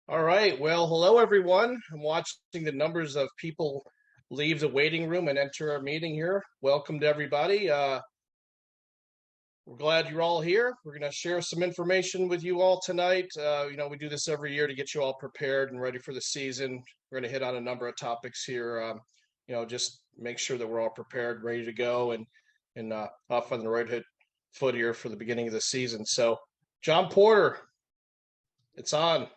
All right. Well, hello, everyone. I'm watching the numbers of people leave the waiting room and enter our meeting here. Welcome to everybody. We're glad you're all here. We're going to share some information with you all tonight. We do this every year to get you all prepared and ready for the season. We're going to hit on a number of topics here. Just make sure that we're all prepared, ready to go, and off on the right foot here for the beginning of the season. So, John Porter, it's on.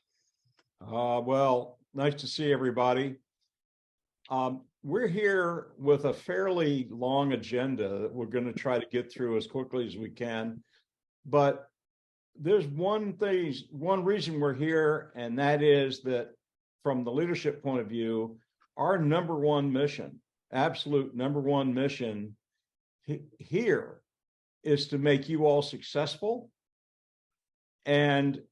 Well, nice to see everybody. We're here with a fairly long agenda that we're going to try to get through as quickly as we can. But there's one reason we're here, and that is that from the leadership point of view, our number one mission, absolute number one mission here is to make you all successful and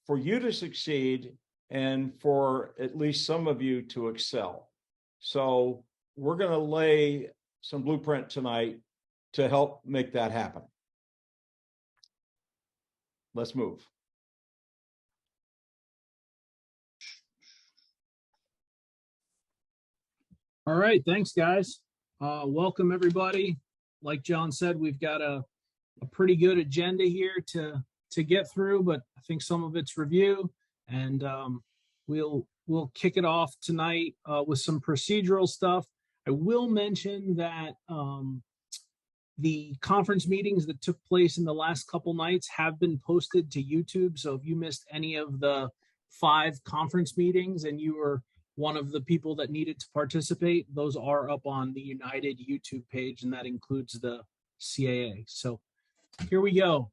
for you to succeed and for at least some of you to excel. So we're going to lay some blueprint tonight to help make that happen. Let's move. All right, thanks guys. Welcome everybody. Like John said, we've got a pretty good agenda here to get through, but I think some of it's review, and we'll kick it off tonight with some procedural stuff. I will mention that the conference meetings that took place in the last couple nights have been posted to YouTube. So if you missed any of the 5 conference meetings and you were one of the people that needed to participate, those are up on the United YouTube page, and that includes the CAA. So here we go.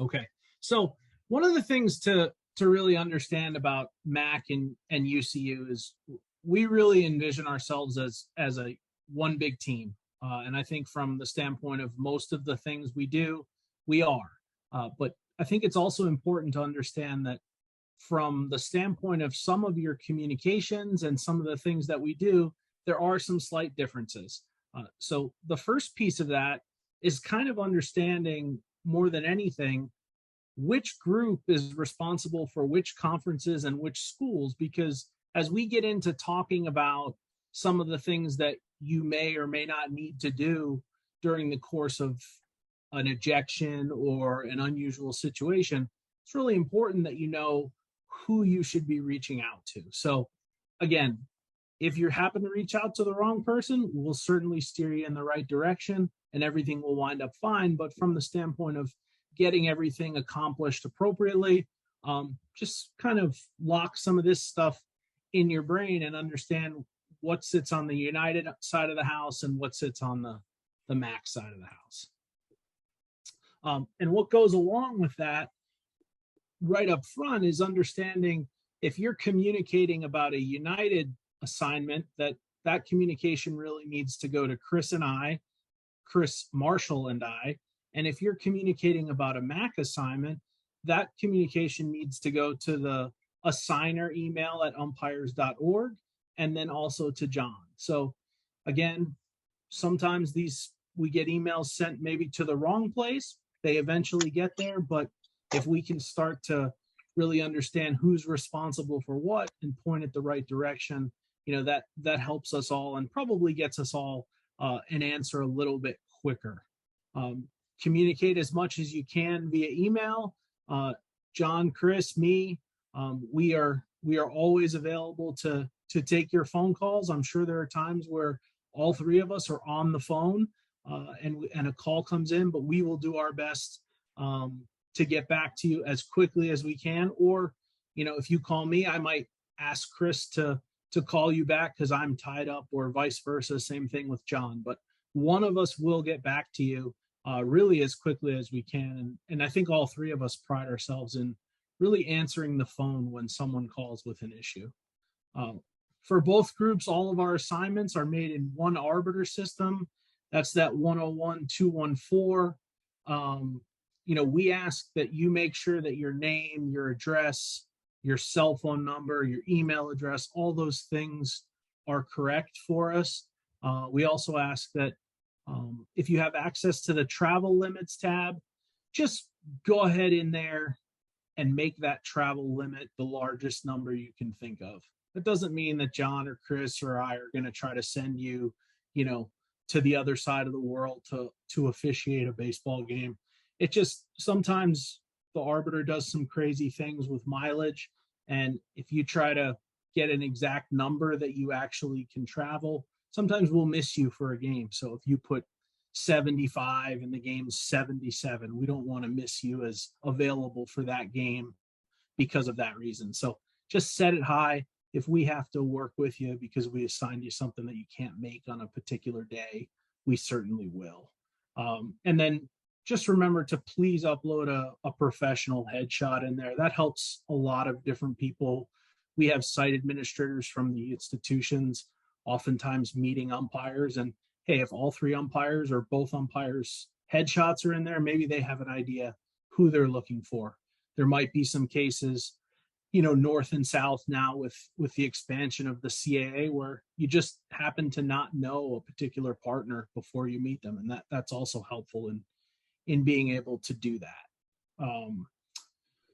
Okay, so one of the things to really understand about MAC and UCU is we really envision ourselves as a one big team. And I think from the standpoint of most of the things we do, we are. But I think it's also important to understand that from the standpoint of some of your communications and some of the things that we do, there are some slight differences. So the first piece of that is kind of understanding more than anything which group is responsible for which conferences and which schools, because as we get into talking about some of the things that you may or may not need to do during the course of an ejection or an unusual situation, it's really important that you know who you should be reaching out to. So again, if you happen to reach out to the wrong person, we'll certainly steer you in the right direction and everything will wind up fine. But from the standpoint of getting everything accomplished appropriately, just kind of lock some of this stuff in your brain and understand what sits on the United side of the house and what sits on the MAC side of the house. And what goes along with that right up front is understanding if you're communicating about a United assignment, that communication really needs to go to Chris and I, Chris Marshall and I. And if you're communicating about a MAC assignment, that communication needs to go to the assigner email at umpires.org and then also to John. So again, sometimes we get emails sent maybe to the wrong place. They eventually get there, but if we can start to really understand who's responsible for what and point it the right direction, that helps us all and probably gets us all an answer a little bit quicker. Communicate as much as you can via email. John, Chris, me, we are always available to take your phone calls. I'm sure there are times where all 3 of us are on the phone and a call comes in, but we will do our best to get back to you as quickly as we can. Or, if you call me, I might ask Chris to call you back because I'm tied up, or vice versa. Same thing with John. But one of us will get back to you really as quickly as we can. And I think all 3 of us pride ourselves in really answering the phone when someone calls with an issue. For both groups, all of our assignments are made in one arbiter system. That's that 101-214. We ask that you make sure that your name, your address, your cell phone number, your email address, all those things are correct for us. We also ask that If you have access to the travel limits tab, just go ahead in there and make that travel limit the largest number you can think of. That doesn't mean that John or Chris or I are going to try to send you, to the other side of the world to officiate a baseball game. It just, sometimes the arbiter does some crazy things with mileage. And if you try to get an exact number that you actually can travel, sometimes we'll miss you for a game. So if you put 75 and the game's 77, we don't want to miss you as available for that game because of that reason. So just set it high. If we have to work with you because we assigned you something that you can't make on a particular day, we certainly will. And then just remember to please upload a professional headshot in there. That helps a lot of different people. We have site administrators from the institutions oftentimes meeting umpires, and hey, if all three umpires or both umpires headshots are in there, maybe they have an idea who they're looking for. There might be some cases, north and south now with the expansion of the CAA, where you just happen to not know a particular partner before you meet them. And that's also helpful in being able to do that.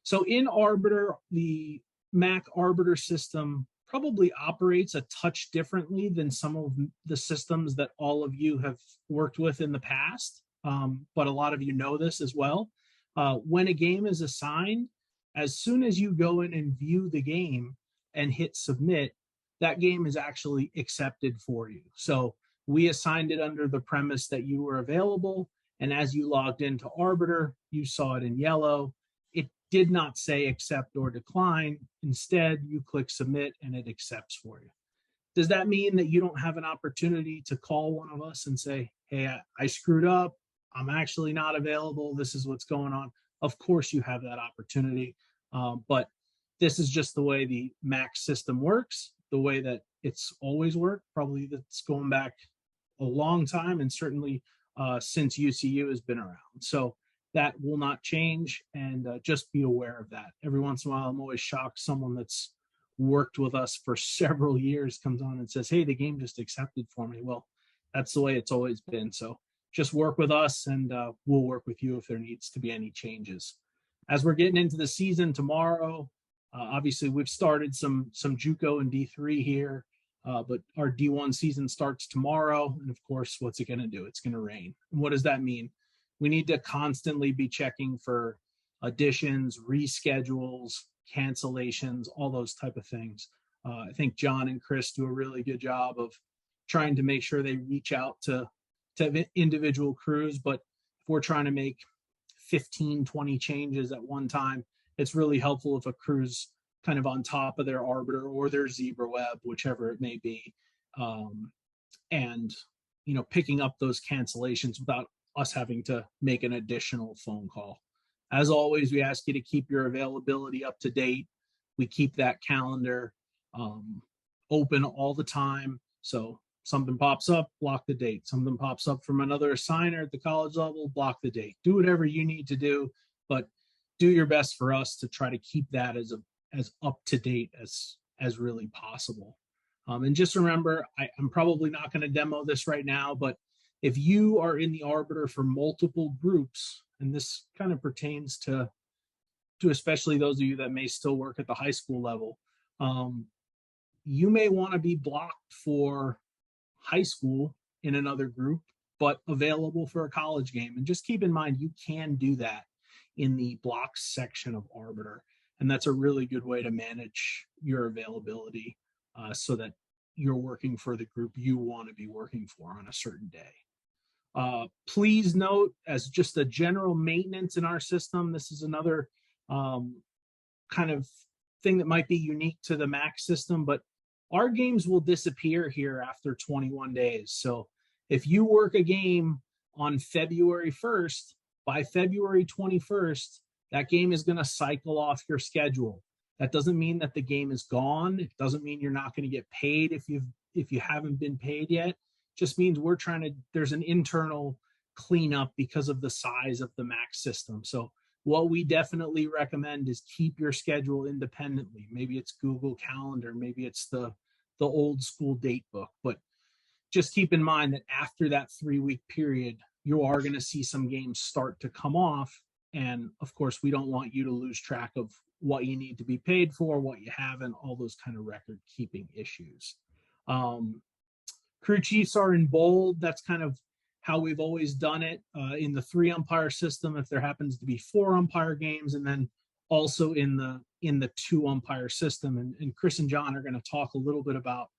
So in Arbiter, the MAC Arbiter system probably operates a touch differently than some of the systems that all of you have worked with in the past. But a lot of you know this as well. When a game is assigned, as soon as you go in and view the game and hit submit, that game is actually accepted for you. So we assigned it under the premise that you were available. And as you logged into Arbiter, you saw it in yellow. It did not say accept or decline. Instead, you click submit and it accepts for you. Does that mean that you don't have an opportunity to call one of us and say, hey, I screwed up. I'm actually not available. This is what's going on. Of course you have that opportunity. But this is just the way the MAC system works, the way that it's always worked. Probably that's going back a long time, and certainly since UCU has been around. So that will not change, and just be aware of that. Every once in a while, I'm always shocked someone that's worked with us for several years comes on and says, hey, the game just accepted for me. Well, that's the way it's always been. So just work with us, and we'll work with you if there needs to be any changes. As we're getting into the season tomorrow, obviously we've started some JUCO and D3 here, but our D1 season starts tomorrow. And of course, what's it going to do? It's going to rain. And what does that mean? We need to constantly be checking for additions, reschedules, cancellations, all those type of things. I think John and Chris do a really good job of trying to make sure they reach out to individual crews. But if we're trying to make 15, 20 changes at one time, it's really helpful if a crew's kind of on top of their Arbiter or their Zebra Web, whichever it may be, and picking up those cancellations without us having to make an additional phone call. As always, we ask you to keep your availability up to date. We keep that calendar open all the time. So something pops up, block the date. Something pops up from another assigner at the college level, block the date. Do whatever you need to do, but do your best for us to try to keep that as up to date as really possible. And just remember, I'm probably not going to demo this right now, but if you are in the Arbiter for multiple groups, and this kind of pertains to especially those of you that may still work at the high school level, you may want to be blocked for high school in another group, but available for a college game. And just keep in mind, you can do that in the blocks section of Arbiter. And that's a really good way to manage your availability so that you're working for the group you want to be working for on a certain day. Please note, as just a general maintenance in our system, this is another kind of thing that might be unique to the MAC system, but our games will disappear here after 21 days. So if you work a game on February 1st, by February 21st, that game is going to cycle off your schedule. That doesn't mean that the game is gone. It doesn't mean you're not going to get paid if you haven't been paid yet. It just means there's an internal cleanup because of the size of the MAC system. So what we definitely recommend is keep your schedule independently. Maybe it's Google Calendar, maybe it's the old school date book, but just keep in mind that after that 3-week period, you are going to see some games start to come off. And of course, we don't want you to lose track of what you need to be paid for, what you haven't, all those kind of record keeping issues. Crew chiefs are in bold. That's kind of how we've always done it in the 3 umpire system. If there happens to be 4 umpire games, and then also in the 2 umpire system. And Chris and John are going to talk a little bit about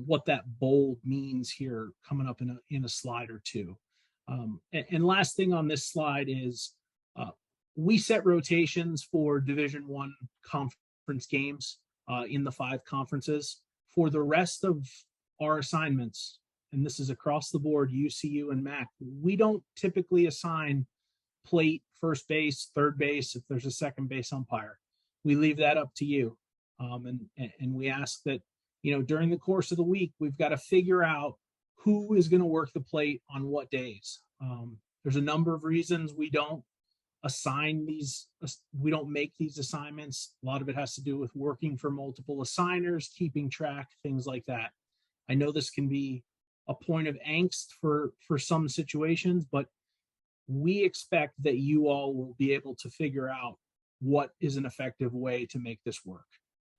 what that bold means here coming up in a slide or two. And last thing on this slide is we set rotations for Division I conference games in the 5 conferences. For the rest of our assignments, and this is across the board, UCU and MAC, we don't typically assign plate, first base, third base, if there's a second base umpire. We leave that up to you. And we ask that, during the course of the week, we've got to figure out who is going to work the plate on what days. There's a number of reasons we don't make these assignments. A lot of it has to do with working for multiple assigners, keeping track, things like that. I know this can be a point of angst for some situations, but we expect that you all will be able to figure out what is an effective way to make this work.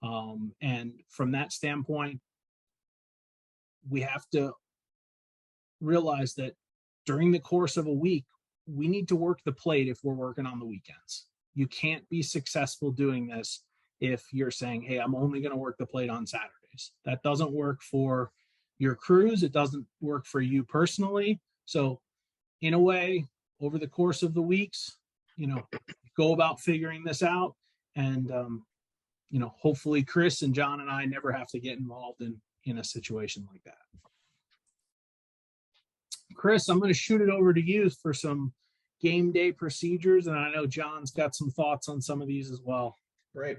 And from that standpoint, we have to realize that during the course of a week, we need to work the plate if we're working on the weekends. You can't be successful doing this if you're saying, hey, I'm only going to work the plate on Saturdays. That doesn't work for your crews. It doesn't work for you personally. So in a way, over the course of the weeks, go about figuring this out. And, hopefully Chris and John and I never have to get involved in a situation like that. Chris, I'm going to shoot it over to you for some game day procedures. And I know John's got some thoughts on some of these as well. Great.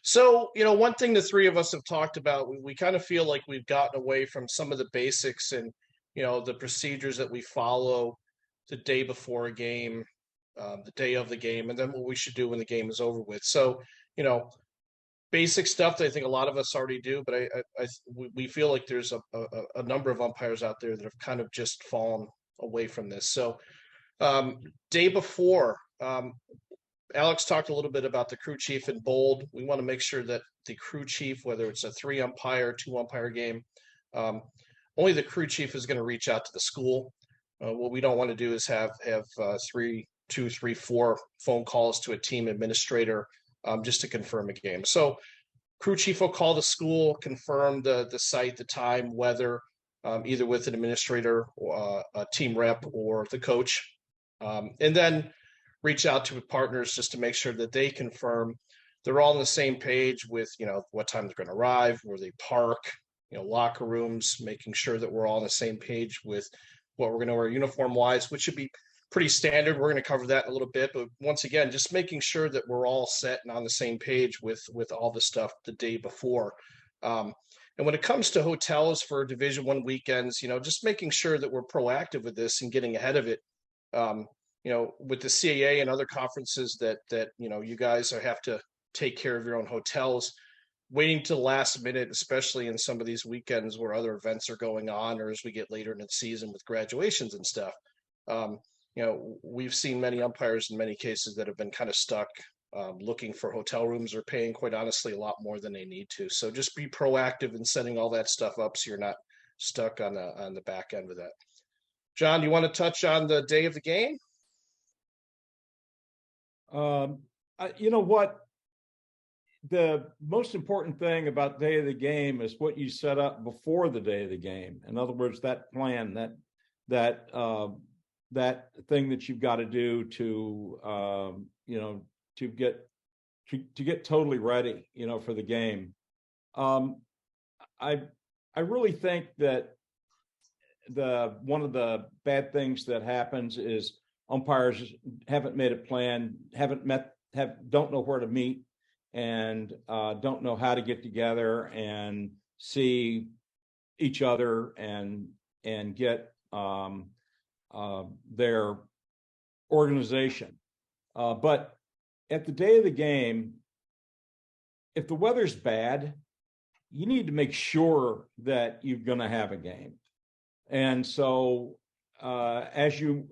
So, one thing the 3 of us have talked about, we kind of feel like we've gotten away from some of the basics and, the procedures that we follow the day before a game, the day of the game, and then what we should do when the game is over with. So, basic stuff that I think a lot of us already do, but we feel like there's a number of umpires out there that have kind of just fallen away from this. So, day before, Alex talked a little bit about the crew chief in bold. We want to make sure that the crew chief, whether it's a 3 umpire, 2 umpire game, only the crew chief is going to reach out to the school. What we don't want to do is have 2, 3, 4 phone calls to a team administrator just to confirm a game. So crew chief will call the school, confirm the site, the time, weather, either with an administrator or a team rep or the coach. And then reach out to partners just to make sure that they confirm they're all on the same page with, what time they're going to arrive, where they park, locker rooms, making sure that we're all on the same page with what we're going to wear uniform wise, which should be pretty standard. We're going to cover that in a little bit, but once again, just making sure that we're all set and on the same page with all the stuff the day before. And when it comes to hotels for Division I weekends, just making sure that we're proactive with this and getting ahead of it. With the CAA and other conferences that you guys have to take care of your own hotels, waiting to the last minute, especially in some of these weekends where other events are going on, or as we get later in the season with graduations and stuff. We've seen many umpires in many cases that have been kind of stuck looking for hotel rooms or paying, quite honestly, a lot more than they need to. So just be proactive in setting all that stuff up so you're not stuck on the back end of that. John, you want to touch on the day of the game? What? The most important thing about day of the game is what you set up before the day of the game. In other words, that plan, that thing that you've got to do to get totally ready, for the game. I really think that one of the bad things that happens is umpires haven't made a plan, don't know where to meet, and don't know how to get together and see each other and get their organization. But at the day of the game, if the weather's bad, you need to make sure that you're going to have a game. And so as you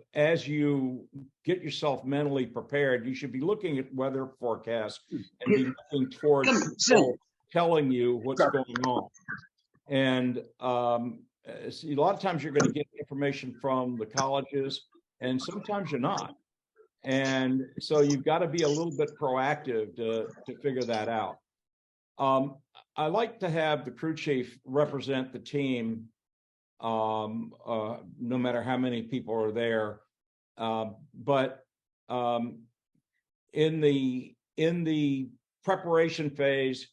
get yourself mentally prepared, you should be looking at weather forecasts and be looking towards telling you what's going on. And see, a lot of times you're going to get information from the colleges, and sometimes you're not. And so you've got to be a little bit proactive to figure that out. I like to have the crew chief represent the team, no matter how many people are there. But in the preparation phase,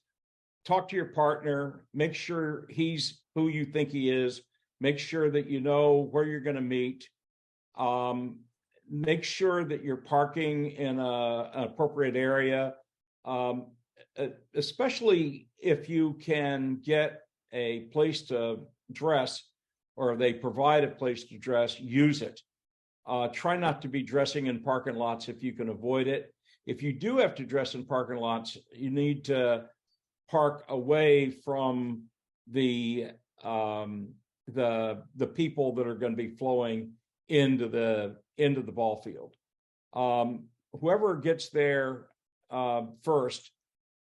talk to your partner, make sure he's who you think he is, make sure that you know where you're going to meet. Make sure that you're parking in an appropriate area, especially if you can get a place to dress, or they provide a place to dress, use it. Try not to be dressing in parking lots if you can avoid it. If you do have to dress in parking lots, you need to park away from the people that are going to be flowing into the ball field. Whoever gets there first,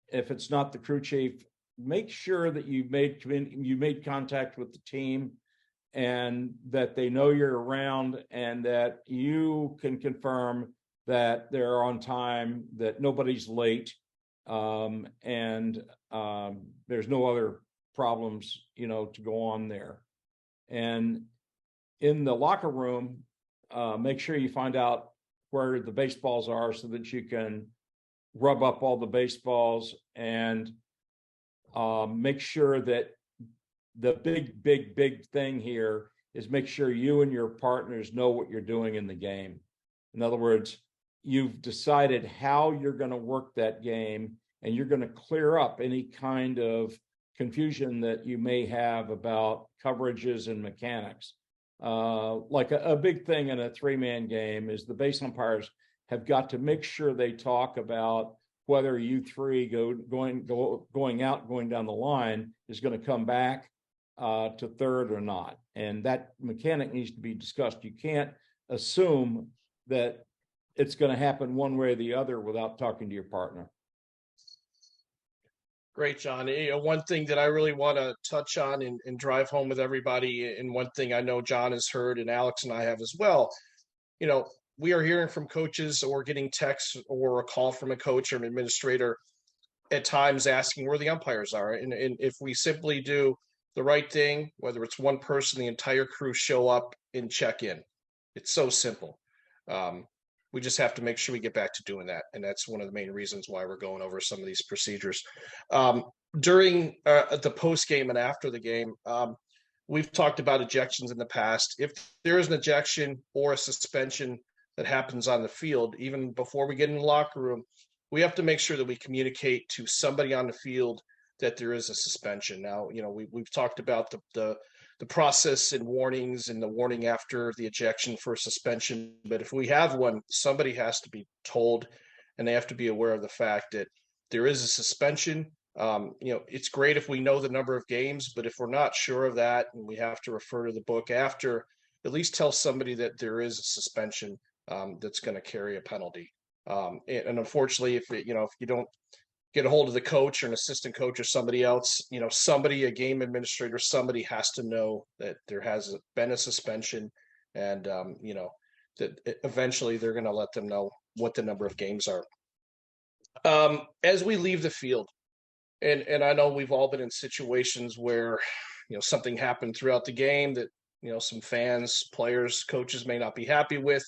if it's not the crew chief, make sure that you made contact with the team, and that they know you're around, and that you can confirm that they're on time, that nobody's late, and there's no other problems, to go on there. And in the locker room, make sure you find out where the baseballs are so that you can rub up all the baseballs, and make sure that the big thing here is make sure you and your partners know what you're doing in the game. In other words, you've decided how you're going to work that game, and you're going to clear up any kind of confusion that you may have about coverages and mechanics. Like a big thing in a 3-man game is the base umpires have got to make sure they talk about whether you three going down the line is going to come back to third or not. And that mechanic needs to be discussed. You can't assume that it's going to happen one way or the other without talking to your partner. Great, John. One thing that I really want to touch on and drive home with everybody, and one thing I know John has heard and Alex and I have as well, we are hearing from coaches or getting texts or a call from a coach or an administrator at times asking where the umpires are. And if we simply do the right thing, whether it's one person, the entire crew show up and check in. It's so simple. We just have to make sure we get back to doing that. And that's one of the main reasons why we're going over some of these procedures. During the post game and after the game, we've talked about ejections in the past. If there is an ejection or a suspension that happens on the field, even before we get in the locker room, we have to make sure that we communicate to somebody on the field that there is a suspension. Now, we've talked about the process and warnings and the warning after the ejection for suspension. But if we have one, somebody has to be told, and they have to be aware of the fact that there is a suspension. It's great if we know the number of games, but if we're not sure of that and we have to refer to the book after, at least tell somebody that there is a suspension that's going to carry a penalty. And unfortunately, if you don't get a hold of the coach or an assistant coach or somebody else, a game administrator, somebody has to know that there has been a suspension, and that eventually they're going to let them know what the number of games are. As we leave the field, and I know we've all been in situations where something happened throughout the game that some fans, players, coaches may not be happy with.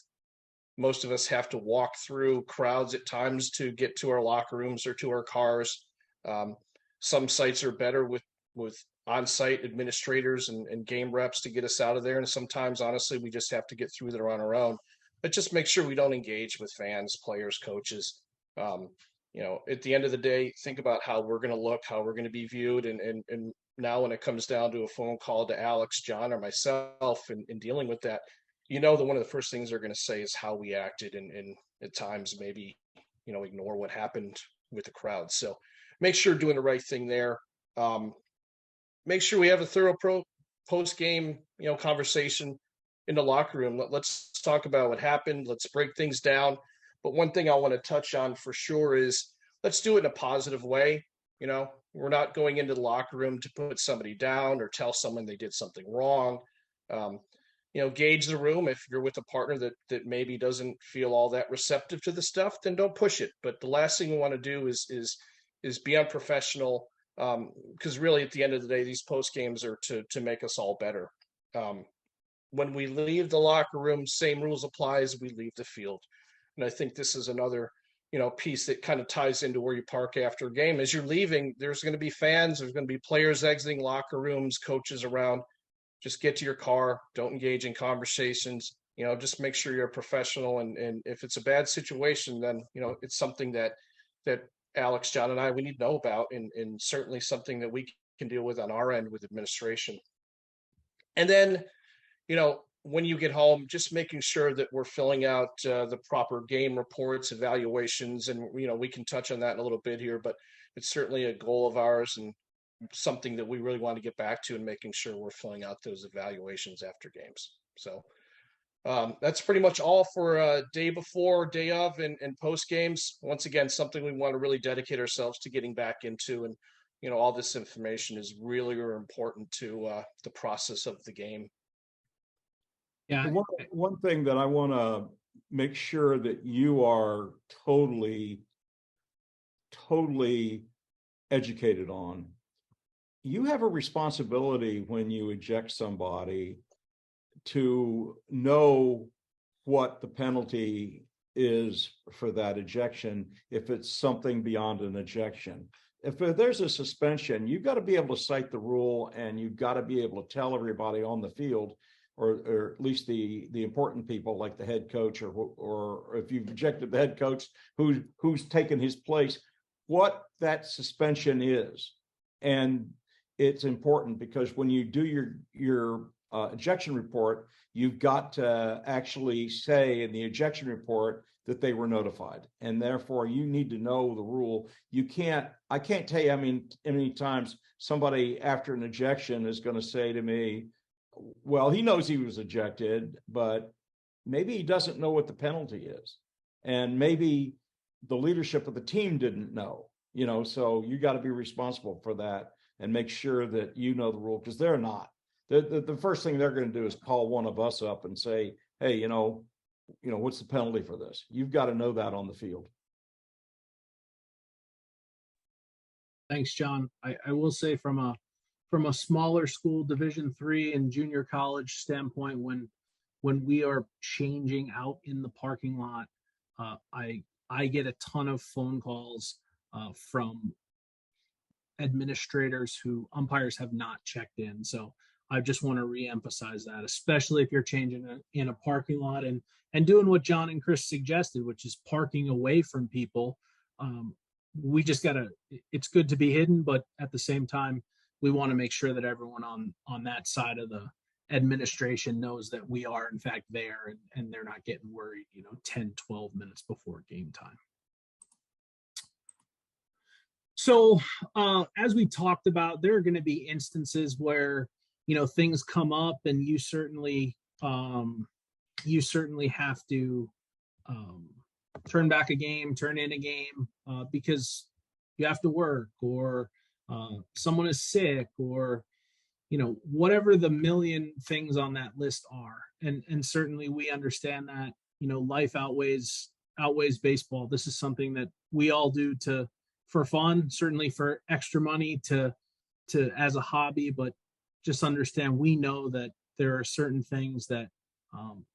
Most of us have to walk through crowds at times to get to our locker rooms or to our cars. Some sites are better with on-site administrators and game reps to get us out of there. And sometimes, honestly, we just have to get through there on our own. But just make sure we don't engage with fans, players, coaches. At the end of the day, think about how we're going to look, how we're going to be viewed. And now when it comes down to a phone call to Alex, John, or myself in dealing with that, that one of the first things they're going to say is how we acted, and at times maybe, ignore what happened with the crowd. So make sure doing the right thing there. Make sure we have a thorough post-game, conversation in the locker room. Let's talk about what happened. Let's break things down. But one thing I want to touch on for sure is let's do it in a positive way. We're not going into the locker room to put somebody down or tell someone they did something wrong. Gauge the room. If you're with a partner that maybe doesn't feel all that receptive to the stuff, then don't push it. But the last thing we want to do is be unprofessional, because really at the end of the day, these post games are to make us all better. When we leave the locker room, same rules apply as we leave the field. And I think this is another piece that kind of ties into where you park after a game. As you're leaving, there's going to be fans, there's going to be players exiting locker rooms, coaches around. Just get to your car. Don't engage in conversations. Just make sure you're a professional. And if it's a bad situation, then, it's something that Alex, John, and I, we need to know about, and certainly something that we can deal with on our end with administration. And then, when you get home, just making sure that we're filling out the proper game reports, evaluations, and, we can touch on that in a little bit here, but it's certainly a goal of ours and something that we really want to get back to, and making sure we're filling out those evaluations after games. So that's pretty much all for day before, day of, and post games. Once again, something we want to really dedicate ourselves to getting back into, and all this information is really, really important to the process of the game. Yeah. One thing that I want to make sure that you are totally educated on. You have a responsibility when you eject somebody to know what the penalty is for that ejection if it's something beyond an ejection. If there's a suspension, you've got to be able to cite the rule, and you've got to be able to tell everybody on the field, or at least the important people like the head coach, or if you've ejected the head coach who's taken his place, what that suspension is. And it's important because when you do your ejection report, you've got to actually say in the ejection report that they were notified, and therefore you need to know the rule. I can't tell you how many times somebody after an ejection is going to say to me, well, he knows he was ejected, but maybe he doesn't know what the penalty is, and maybe the leadership of the team didn't know, so you got to be responsible for that and make sure that you know the rule, because they're not. The first thing they're going to do is call one of us up and say, hey, what's the penalty for this? You've got to know that on the field. Thanks, John. I will say from a smaller school, Division III and junior college standpoint, when we are changing out in the parking lot, I get a ton of phone calls from administrators who umpires have not checked in. So I just want to reemphasize that, especially if you're changing in a parking lot and doing what John and Chris suggested, which is parking away from people. We just it's good to be hidden, but at the same time, we want to make sure that everyone on that side of the administration knows that we are in fact there, and they're not getting worried, 10, 12 minutes before game time. So as we talked about, there are going to be instances where, things come up, and you certainly have to turn back a game, turn in a game, because you have to work, or someone is sick, or whatever the million things on that list are. And certainly we understand that life outweighs baseball. This is something that we all do for fun, certainly for extra money, to as a hobby, but just understand, we know that there are certain things that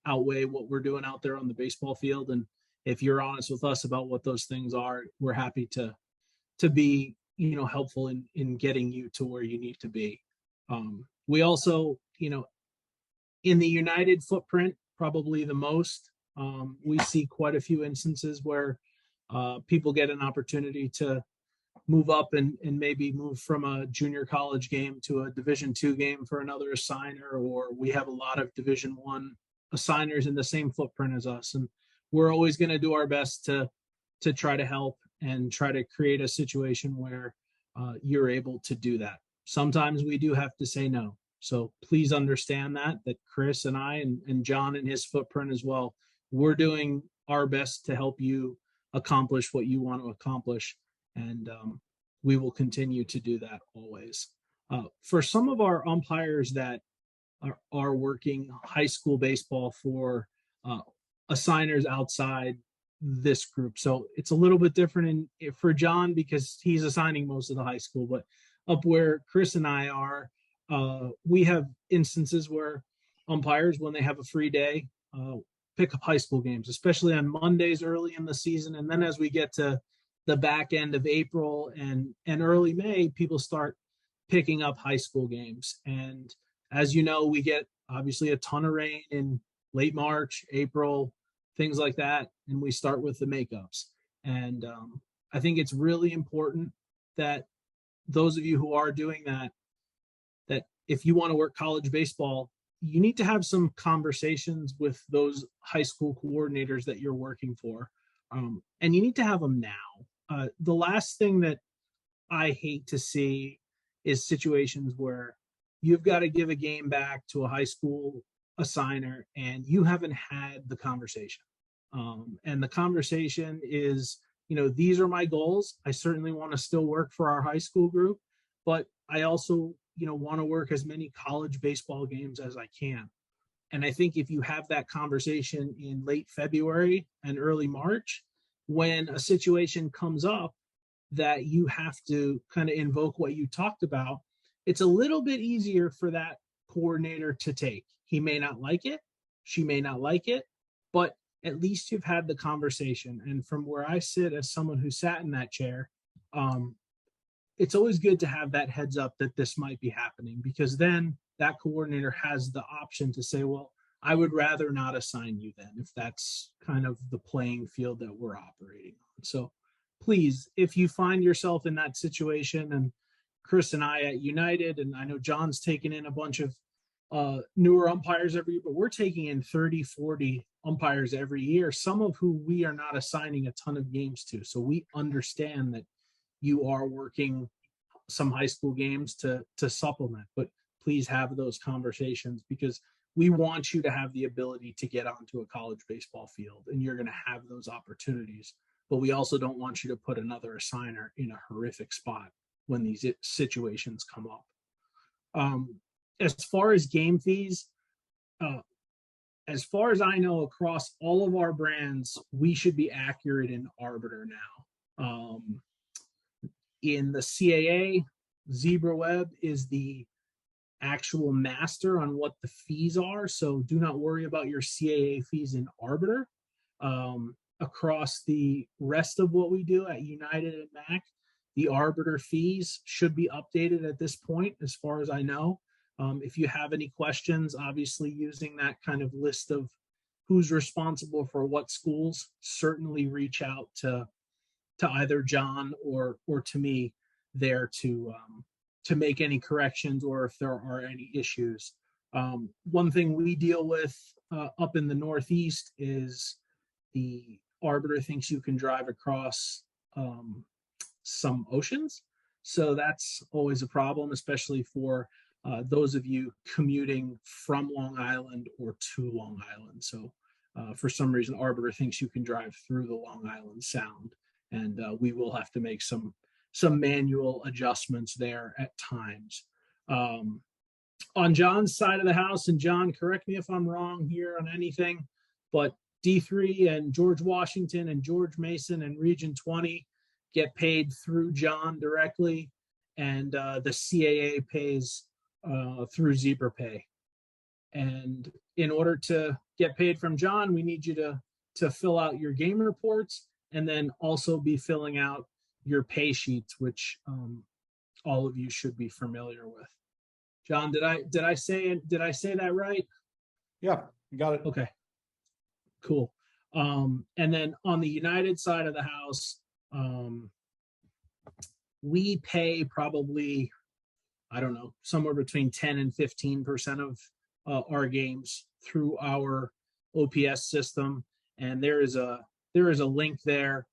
outweigh what we're doing out there on the baseball field. And if you're honest with us about what those things are, we're happy to be, helpful in getting you to where you need to be. We also, in the United footprint, probably the most, we see quite a few instances where people get an opportunity to move up and maybe move from a junior college game to a Division II game for another assigner, or we have a lot of Division I assigners in the same footprint as us. And we're always going to do our best to try to help and try to create a situation where you're able to do that. Sometimes we do have to say no. So please understand that Chris and I and John and his footprint as well, we're doing our best to help you accomplish what you want to accomplish. And we will continue to do that always. For some of our umpires that are working high school baseball for assigners outside this group. So it's a little bit different for John because he's assigning most of the high school, but up where Chris and I are, we have instances where umpires, when they have a free day, pick up high school games, especially on Mondays early in the season. And then as we get to the back end of April and early May, people start picking up high school games. And as you know, we get obviously a ton of rain in late March, April, things like that. And we start with the makeups. And I think it's really important that those of you who are doing that if you want to work college baseball, you need to have some conversations with those high school coordinators that you're working for. And you need to have them now. The last thing that I hate to see is situations where you've got to give a game back to a high school assigner and you haven't had the conversation. And the conversation is, these are my goals. I certainly want to still work for our high school group, but I also, want to work as many college baseball games as I can. And I think if you have that conversation in late February and early March, when a situation comes up that you have to kind of invoke what you talked about, it's a little bit easier for that coordinator to take. He may not like it, she may not like it, but at least you've had the conversation. And from where I sit as someone who sat in that chair, it's always good to have that heads up that this might be happening, because then that coordinator has the option to say, well, I would rather not assign you then, if that's kind of the playing field that we're operating on. So please, if you find yourself in that situation, and Chris and I at United, and I know John's taken in a bunch of newer umpires every year, but we're taking in 30, 40 umpires every year, some of who we are not assigning a ton of games to. So we understand that you are working some high school games to supplement, but please have those conversations, because we want you to have the ability to get onto a college baseball field, and you're going to have those opportunities. But we also don't want you to put another assigner in a horrific spot when these situations come up. As far as game fees, as far as I know, across all of our brands, we should be accurate in Arbiter now. In the CAA, Zebra Web is the actual master on what the fees are. So do not worry about your CAA fees in Arbiter. Across the rest of what we do at United and MAC, the Arbiter fees should be updated at this point, as far as I know. If you have any questions, obviously using that kind of list of who's responsible for what schools, certainly reach out to either John or to me there to make any corrections, or if there are any issues. One thing we deal with up in the Northeast is the Arbiter thinks you can drive across some oceans. So that's always a problem, especially for those of you commuting from Long Island or to Long Island. So for some reason, Arbiter thinks you can drive through the Long Island Sound, and we will have to make some manual adjustments there at times. On John's side of the house, and John, correct me if I'm wrong here on anything, but D3 and George Washington and George Mason and Region 20 get paid through John directly, and the CAA pays through Zebra Pay. And in order to get paid from John, we need you to fill out your game reports, and then also be filling out your pay sheets, which all of you should be familiar with. John, did I say that right? Yeah, you got it. Okay, cool. And then on the United side of the house, we pay probably, I don't know, somewhere between 10 and 15% of our games through our OPS system. And there is a link there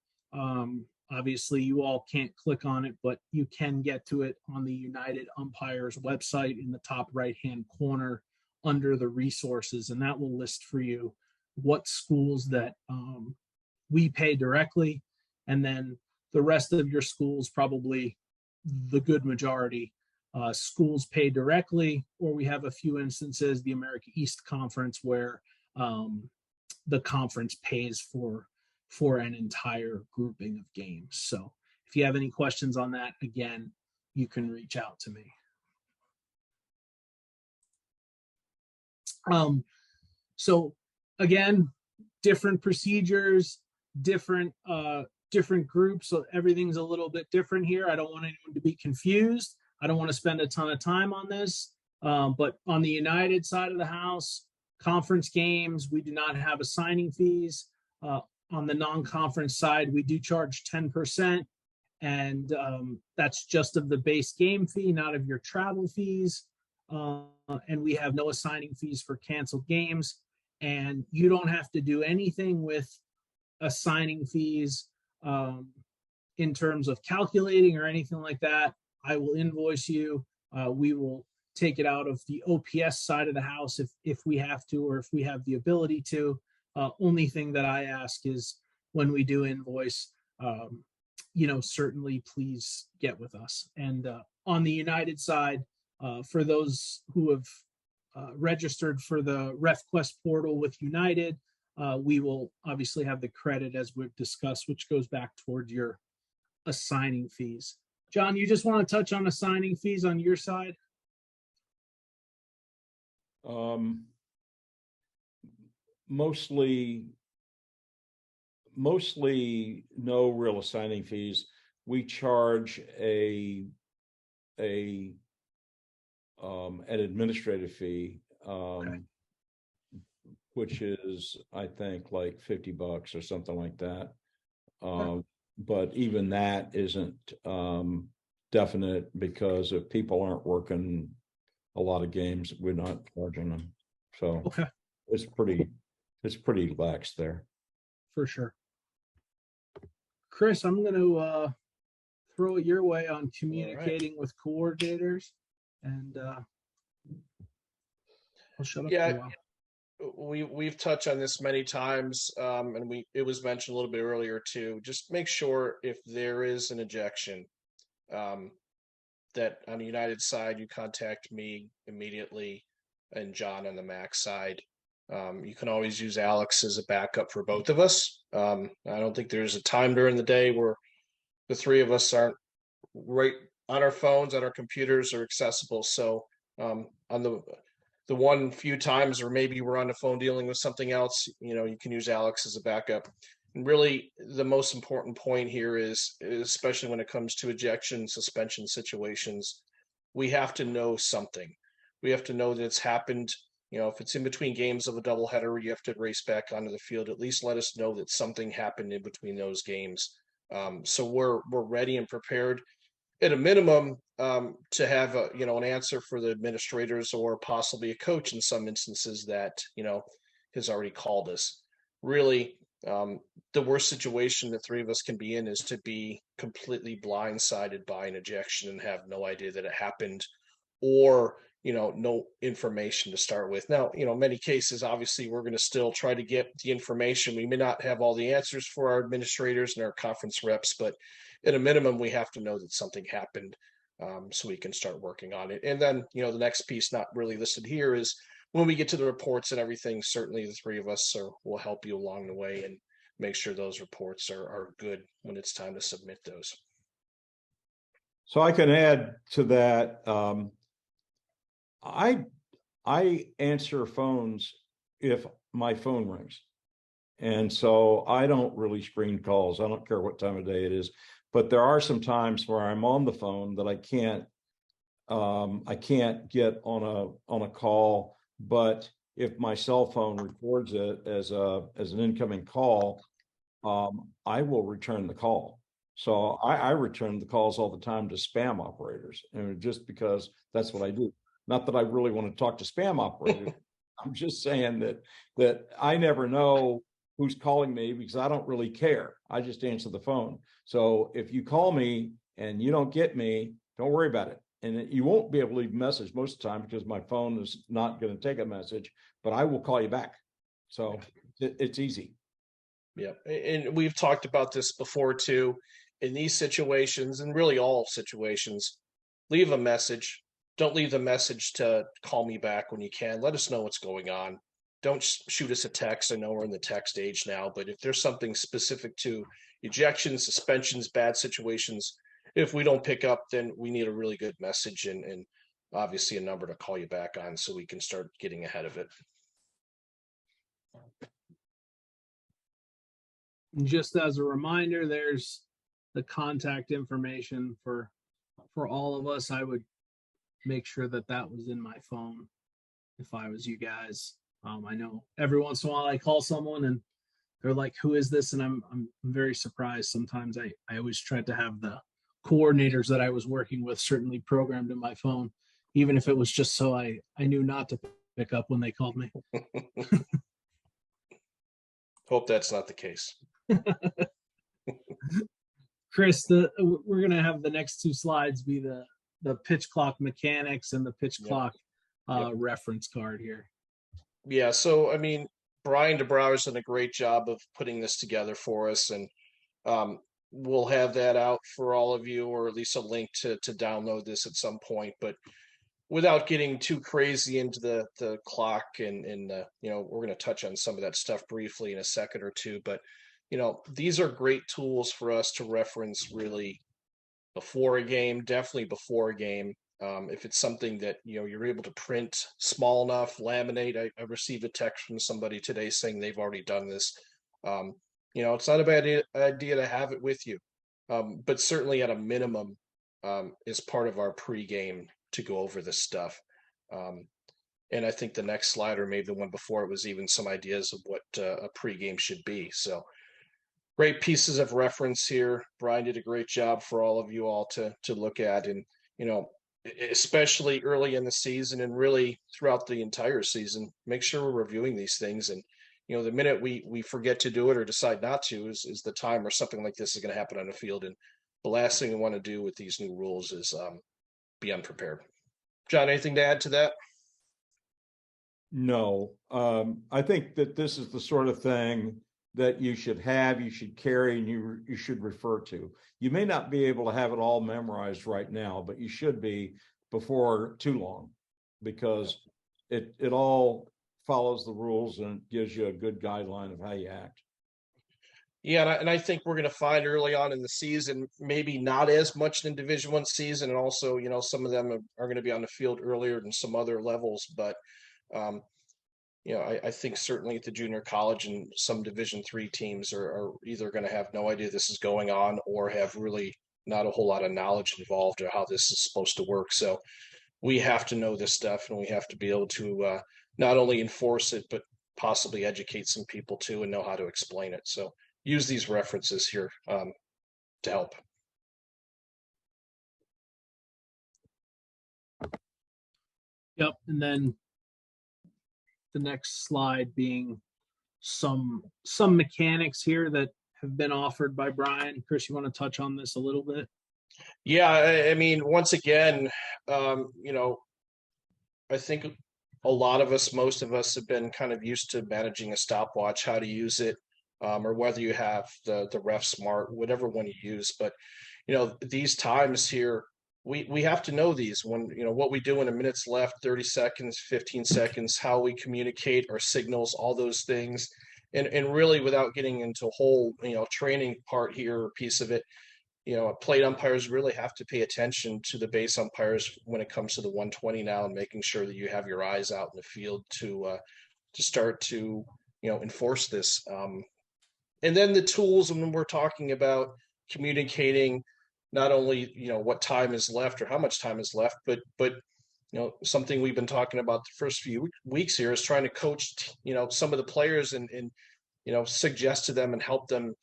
Obviously, you all can't click on it, but you can get to it on the United Umpires website in the top right-hand corner under the resources, and that will list for you what schools that we pay directly, and then the rest of your schools, probably the good majority, schools pay directly, or we have a few instances, the America East Conference, where the conference pays for an entire grouping of games. So if you have any questions on that, again, you can reach out to me. So again, different procedures, different groups. So everything's a little bit different here. I don't want anyone to be confused. I don't want to spend a ton of time on this. But on the United side of the house, conference games, we do not have assigning fees. On the non-conference side, we do charge 10%, and that's just of the base game fee, not of your travel fees. And we have no assigning fees for canceled games. And you don't have to do anything with assigning fees in terms of calculating or anything like that. I will invoice you. We will take it out of the OPS side of the house if we have to, or if we have the ability to. Only thing that I ask is when we do invoice, certainly please get with us. And on the United side, for those who have registered for the RefQuest portal with United, we will obviously have the credit, as we've discussed, which goes back toward your assigning fees. John, you just want to touch on assigning fees on your side? Mostly no real assigning fees. We charge an administrative fee, Okay. which is, I think, like $50 or something like that. Okay. But even that isn't definite, because if people aren't working a lot of games, we're not charging them. So Okay, it's pretty lax there. for sure. Chris, I'm going to throw it your way on communicating with coordinators, and I'll shut up for a while. We've touched on this many times, and it was mentioned a little bit earlier too. Just make sure if there is an ejection, that on the United side you contact me immediately, and John on the Mac side. You can always use Alex as a backup for both of us. I don't think there's a time during the day where the three of us aren't right on our phones, on our computers, or accessible. So on the one few times, or maybe we're on the phone dealing with something else, you can use Alex as a backup. And really, the most important point here is, especially when it comes to ejection, suspension situations, we have to know something. We have to know that it's happened. If it's in between games of a doubleheader, you have to race back onto the field. At least let us know that something happened in between those games, so we're ready and prepared. At a minimum, to have an answer for the administrators, or possibly a coach in some instances that has already called us. Really, the worst situation the three of us can be in is to be completely blindsided by an ejection and have no idea that it happened, or no information to start with. Now, many cases, obviously, we're going to still try to get the information. We may not have all the answers for our administrators and our conference reps, but at a minimum, we have to know that something happened, so we can start working on it. And then, the next piece not really listed here is when we get to the reports and everything, certainly the three of us will help you along the way and make sure those reports are good when it's time to submit those. So I can add to that. I answer phones if my phone rings. And so I don't really screen calls. I don't care what time of day it is, but there are some times where I'm on the phone that I can't get on a call. But if my cell phone records it as an incoming call, I will return the call. So I return the calls all the time to spam operators, and just because that's what I do. Not that I really want to talk to spam operators. I'm just saying that I never know who's calling me because I don't really care. I just answer the phone. So if you call me and you don't get me, don't worry about it. And you won't be able to leave a message most of the time because my phone is not going to take a message, but I will call you back. So it's easy. Yeah. And we've talked about this before too. In these situations, and really all situations, leave a message. Don't leave the message to call me back when you can. Let us know what's going on. Don't shoot us a text. I know we're in the text age now, but if there's something specific to ejections, suspensions, bad situations, if we don't pick up, then we need a really good message and obviously a number to call you back on so we can start getting ahead of it. Just as a reminder, there's the contact information for all of us. I would make sure that was in my phone if I was you guys. I know every once in a while I call someone and they're like, "Who is this?" And I'm very surprised. Sometimes I always tried to have the coordinators that I was working with certainly programmed in my phone, even if it was just so I knew not to pick up when they called me. Hope that's not the case. Chris, we're gonna have the next two slides be the pitch clock mechanics and the pitch clock reference card here. Yeah, so I mean, Brian DeBrouwer's done a great job of putting this together for us, and we'll have that out for all of you, or at least a link to download this at some point. But without getting too crazy into the clock and we're going to touch on some of that stuff briefly in a second or two. But these are great tools for us to reference really before a game, definitely before a game. If it's something that you're able to print small enough, laminate. I received a text from somebody today saying they've already done this. It's not a bad idea to have it with you, but certainly at a minimum is part of our pregame to go over this stuff. And I think the next slide, or maybe the one before it, was even some ideas of what a pregame should be. So great pieces of reference here. Brian did a great job for all of you all to look at, and especially early in the season and really throughout the entire season, make sure we're reviewing these things. And the minute we forget to do it or decide not to is the time where something like this is going to happen on the field. And the last thing we want to do with these new rules is be unprepared. John, anything to add to that? No, I think that this is the sort of thing that you should have, you should carry, and you should refer to. You may not be able to have it all memorized right now, but you should be before too long, because it all follows the rules and it gives you a good guideline of how you act. Yeah, and I think we're going to find early on in the season, maybe not as much in Division I season, and also some of them are going to be on the field earlier than some other levels, but I think certainly at the junior college and some Division III teams are either going to have no idea this is going on or have really not a whole lot of knowledge involved or how this is supposed to work. So we have to know this stuff, and we have to be able to not only enforce it, but possibly educate some people too and know how to explain it. So use these references here to help. Yep, and then the next slide being some mechanics here that have been offered by Brian. Chris, you want to touch on this a little bit? Yeah, I mean, once again, I think a lot of us, most of us, have been kind of used to managing a stopwatch, how to use it, or whether you have the Ref Smart, whatever one you use. But these times here, we have to know these when what we do in a minute's left, 30 seconds, 15 seconds, how we communicate our signals, all those things, and really without getting into a whole training part here or piece of it. Plate umpires really have to pay attention to the base umpires when it comes to the 120 now, and making sure that you have your eyes out in the field to start to enforce this. And then the tools, when we're talking about communicating, not only what time is left or how much time is left, but something we've been talking about the first few weeks here is trying to coach some of the players and suggest to them and help them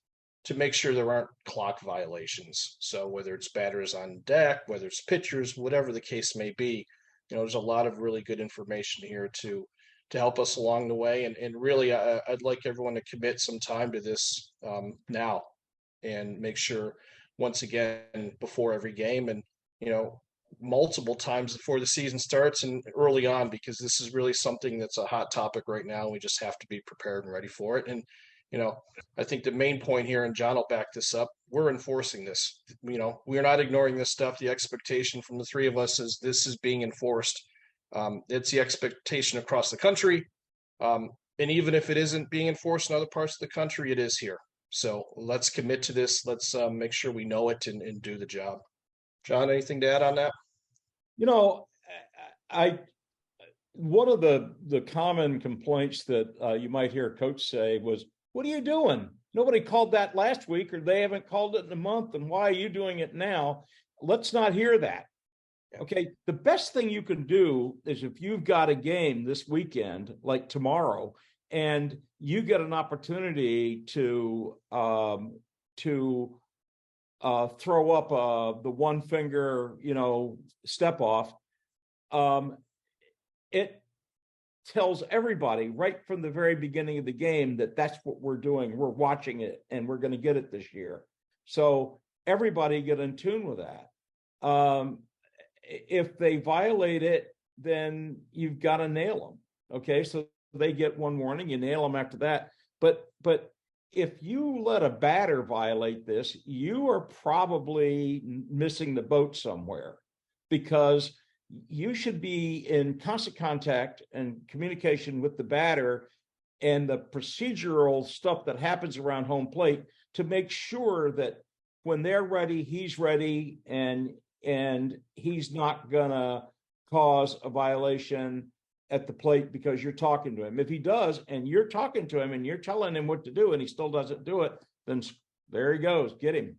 to make sure there aren't clock violations. So whether it's batters on deck, whether it's pitchers, whatever the case may be, there's a lot of really good information here to to help us along the way. And really, I'd like everyone to commit some time to this now and make sure, once again, before every game and, multiple times before the season starts and early on, because this is really something that's a hot topic right now. We just have to be prepared and ready for it. And, I think the main point here, and John will back this up, we're enforcing this. We're not ignoring this stuff. The expectation from the three of us is this is being enforced. It's the expectation across the country. And even if it isn't being enforced in other parts of the country, it is here. So let's commit to this. Let's make sure we know it and do the job. John, anything to add on that? One of the common complaints that you might hear a coach say was, "What are you doing? Nobody called that last week, or they haven't called it in a month, and why are you doing it now?" Let's not hear that. Okay, the best thing you can do is, if you've got a game this weekend, like tomorrow, and you get an opportunity to throw up the one finger, step off, it tells everybody right from the very beginning of the game that that's what we're doing. We're watching it, and we're going to get it this year. So everybody get in tune with that. If they violate it, then you've got to nail them. Okay, so they get one warning, you nail them after that. But if you let a batter violate this, you are probably missing the boat somewhere, because you should be in constant contact and communication with the batter and the procedural stuff that happens around home plate to make sure that when they're ready, he's ready, and he's not gonna cause a violation at the plate because you're talking to him. If he does, and you're talking to him and you're telling him what to do and he still doesn't do it, then there he goes, get him.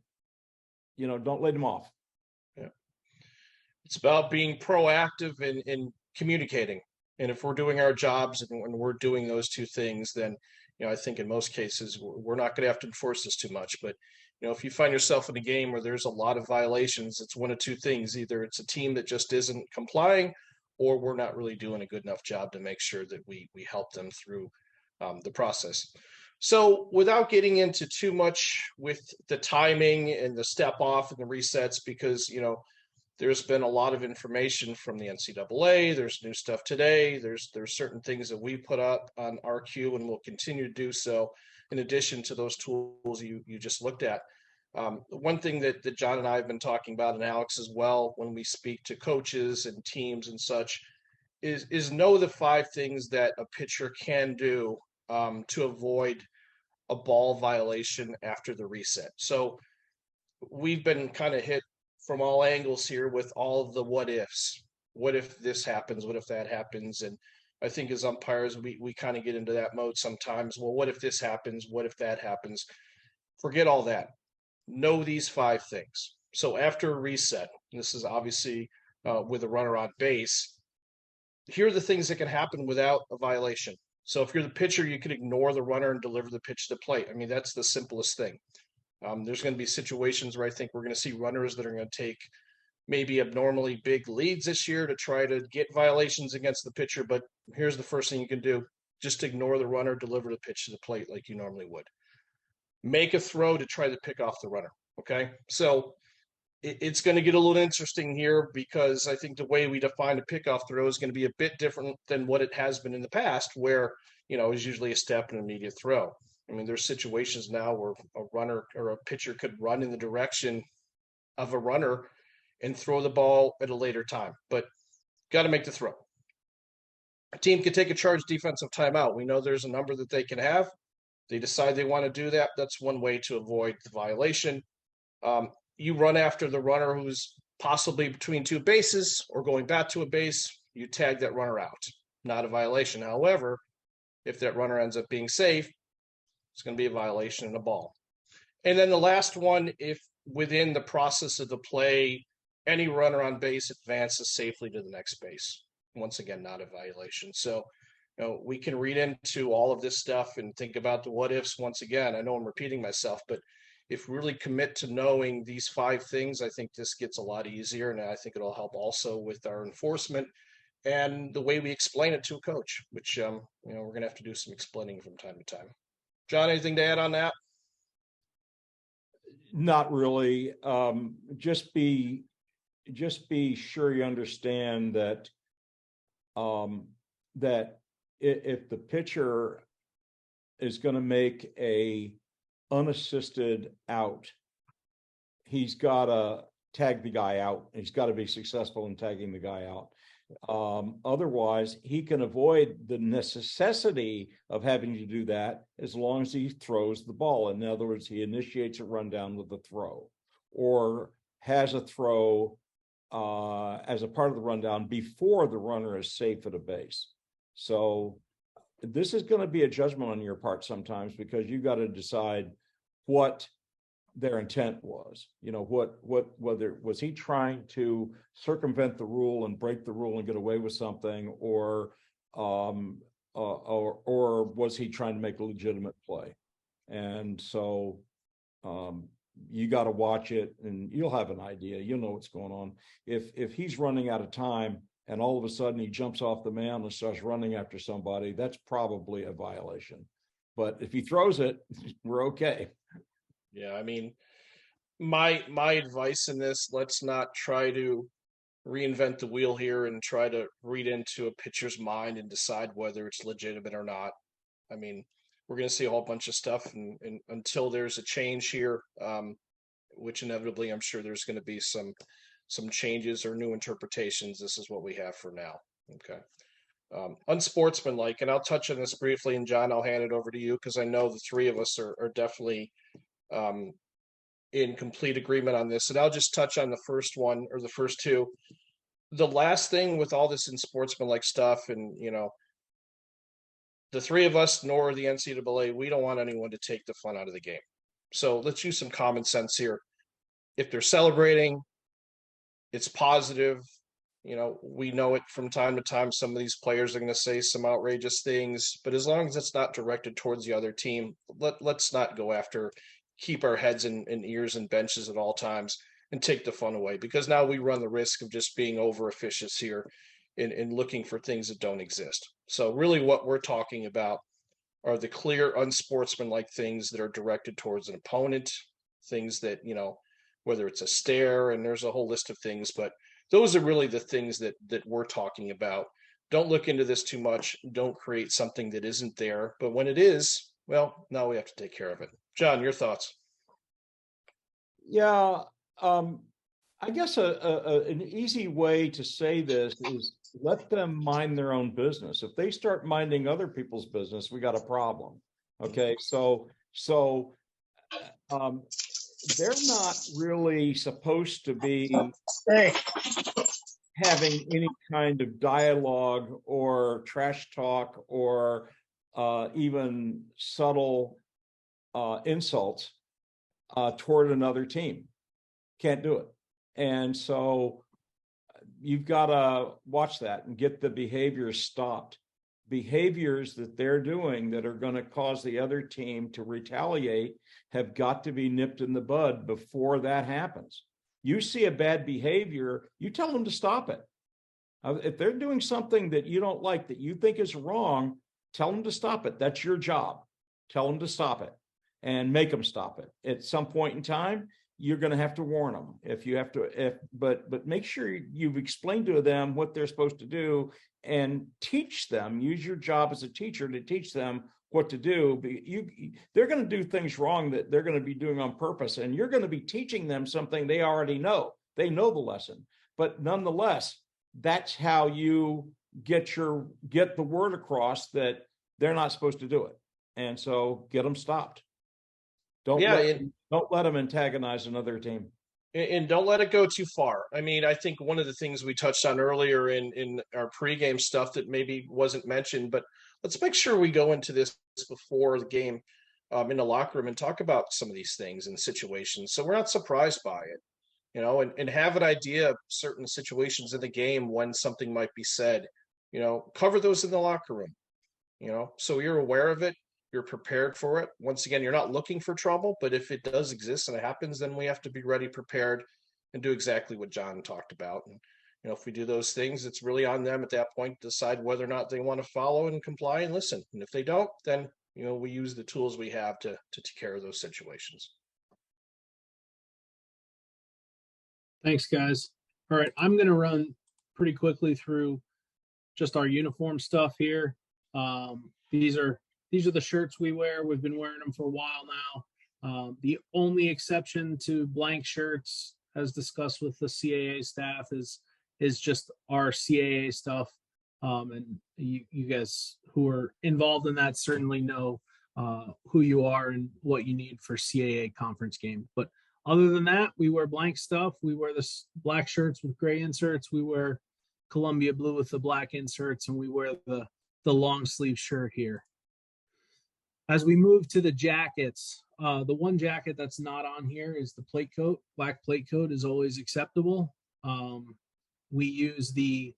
Don't let him off. Yeah. It's about being proactive and communicating. And if we're doing our jobs and we're doing those two things, then, I think in most cases, we're not going to have to enforce this too much. But, if you find yourself in a game where there's a lot of violations, it's one of two things. Either it's a team that just isn't complying, or we're not really doing a good enough job to make sure that we help them through the process. So without getting into too much with the timing and the step off and the resets, because, there's been a lot of information from the NCAA. There's new stuff today. There's certain things that we put up on RQ and will continue to do so, in addition to those tools you just looked at. One thing that John and I have been talking about, and Alex as well, when we speak to coaches and teams and such, is know the 5 things that a pitcher can do to avoid a ball violation after the reset. So we've been kind of hit from all angles here with all of the what ifs. What if this happens? What if that happens? And I think as umpires, we kind of get into that mode sometimes. Well, what if this happens? What if that happens? Forget all that. Know these 5 things. So after a reset, and this is obviously with a runner on base, here are the things that can happen without a violation. So if you're the pitcher, you can ignore the runner and deliver the pitch to the plate. I mean, that's the simplest thing. There's going to be situations where I think we're going to see runners that are going to take maybe abnormally big leads this year to try to get violations against the pitcher. But here's the first thing you can do. Just ignore the runner, deliver the pitch to the plate like you normally would. Make a throw to try to pick off the runner, okay? So it's going to get a little interesting here, because I think the way we define a pickoff throw is going to be a bit different than what it has been in the past, where, it's usually a step and immediate throw. I mean, there's situations now where a runner or a pitcher could run in the direction of a runner and throw the ball at a later time, but got to make the throw. A team can take a charge defensive timeout. We know there's a number that they can have. They decide they want to do that. That's one way to avoid the violation. You run after the runner who's possibly between 2 bases or going back to a base. You tag that runner out. Not a violation. However, if that runner ends up being safe, it's going to be a violation and a ball. And then the last one, if within the process of the play, any runner on base advances safely to the next base. Once again, not a violation. So, we can read into all of this stuff and think about the what ifs. Once again, I know I'm repeating myself, but if we really commit to knowing these 5 things, I think this gets a lot easier. And I think it'll help also with our enforcement and the way we explain it to a coach, which we're going to have to do some explaining from time to time. John, anything to add on that? Not really. Just be sure you understand that that if the pitcher is going to make a unassisted out, he's got to tag the guy out. He's got to be successful in tagging the guy out. Otherwise, he can avoid the necessity of having to do that as long as he throws the ball. In other words, he initiates a rundown with a throw, or has a throw as a part of the rundown before the runner is safe at a base. So this is going to be a judgment on your part sometimes, because you got to decide what their intent was. Whether was he trying to circumvent the rule and break the rule and get away with something, or was he trying to make a legitimate play? And so you got to watch it, and you'll have an idea. You'll know what's going on. If he's running out of time and all of a sudden he jumps off the mound and starts running after somebody, that's probably a violation. But if he throws it, we're okay. Yeah, I mean, my advice in this, let's not try to reinvent the wheel here and try to read into a pitcher's mind and decide whether it's legitimate or not. I mean, we're going to see a whole bunch of stuff, and until there's a change here, which inevitably I'm sure there's going to be some changes or new interpretations. This is what we have for now. Okay. Unsportsmanlike, and I'll touch on this briefly, and John, I'll hand it over to you, because I know the three of us are definitely in complete agreement on this. And I'll just touch on the first one, or the first two. The last thing with all this unsportsmanlike stuff, and the three of us, nor the NCAA, we don't want anyone to take the fun out of the game. So let's use some common sense here. If they're celebrating, it's positive. We know it from time to time. Some of these players are going to say some outrageous things, but as long as it's not directed towards the other team, let's not go after, keep our heads and ears and benches at all times and take the fun away, because now we run the risk of just being over officious here in looking for things that don't exist. So really what we're talking about are the clear unsportsmanlike things that are directed towards an opponent, things that, whether it's a stare, and there's a whole list of things, but those are really the things that we're talking about. Don't look into this too much. Don't create something that isn't there. But when it is, well, now we have to take care of it. John, your thoughts? Yeah, I guess an easy way to say this is let them mind their own business. If they start minding other people's business, we got a problem. Okay, so they're not really supposed to be having any kind of dialogue or trash talk or even subtle insults toward another team. Can't do it. And so you've got to watch that and get the behaviors stopped. Behaviors that they're doing that are going to cause the other team to retaliate have got to be nipped in the bud before that happens. You see a bad behavior, you tell them to stop it. If they're doing something that you don't like, that you think is wrong, tell them to stop it. That's your job. Tell them to stop it and make them stop it. At some point in time, you're going to have to warn them if you have to, but make sure you've explained to them what they're supposed to do and teach them. Use your job as a teacher to teach them what to do. They're going to do things wrong that they're going to be doing on purpose, and you're going to be teaching them something they already know. They know the lesson, but nonetheless, that's how you get the word across that they're not supposed to do it. And so get them stopped. Don't let them antagonize another team. And don't let it go too far. I mean, I think one of the things we touched on earlier in our pregame stuff that maybe wasn't mentioned, but let's make sure we go into this before the game in the locker room and talk about some of these things and situations, so we're not surprised by it, and have an idea of certain situations in the game when something might be said. Cover those in the locker room, so you're aware of it. You're prepared for it. Once again, you're not looking for trouble, but if it does exist and it happens, then we have to be ready, prepared, and do exactly what John talked about. And, if we do those things, it's really on them at that point to decide whether or not they want to follow and comply and listen. And if they don't, then, we use the tools we have to take care of those situations. Thanks, guys. All right, I'm going to run pretty quickly through just our uniform stuff here. These are the shirts we wear. We've been wearing them for a while now. The only exception to blank shirts, as discussed with the CAA staff, is just our CAA stuff. And you guys who are involved in that certainly know who you are and what you need for CAA conference game. But other than that, we wear blank stuff. We wear the black shirts with gray inserts. We wear Columbia blue with the black inserts, and we wear the long sleeve shirt here. As we move to the jackets, the one jacket that's not on here is the plate coat. Black plate coat is always acceptable. We use the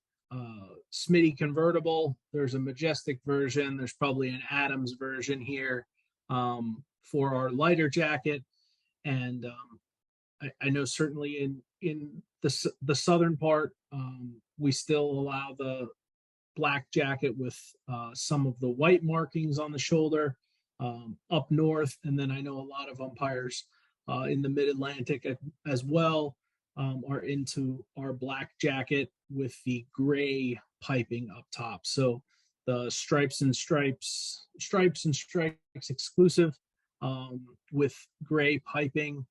Smitty convertible. There's a Majestic version. There's probably an Adams version here for our lighter jacket. And I know certainly in the southern part, we still allow the black jacket with some of the white markings on the shoulder up north. And then I know a lot of umpires in the mid-Atlantic as well are into our black jacket with the gray piping up top. So the stripes and stripes exclusive with gray piping.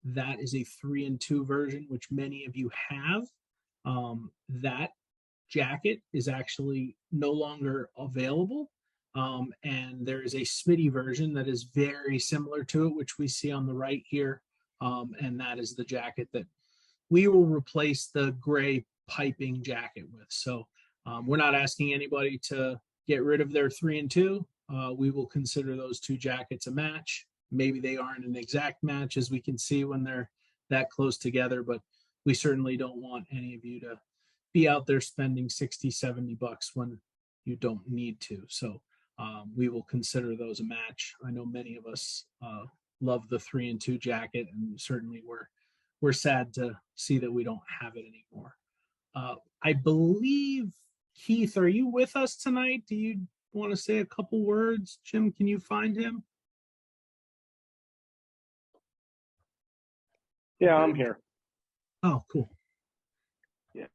That is a 3-2 version, which many of you have. That jacket is actually no longer available. And there is a Smitty version that is very similar to it, which we see on the right here. And that is the jacket that we will replace the gray piping jacket with. So we're not asking anybody to get rid of their 3-2. We will consider those two jackets a match. Maybe they aren't an exact match, as we can see when they're that close together, but we certainly don't want any of you to be out there spending $60-$70 when you don't need to. So we will consider those a match. I know many of us love the 3-2 jacket, and certainly we're sad to see that we don't have it anymore. I believe, Keith, are you with us tonight? Do you want to say a couple words? Jim, can you find him? Yeah, I'm here. Oh, cool. Yeah.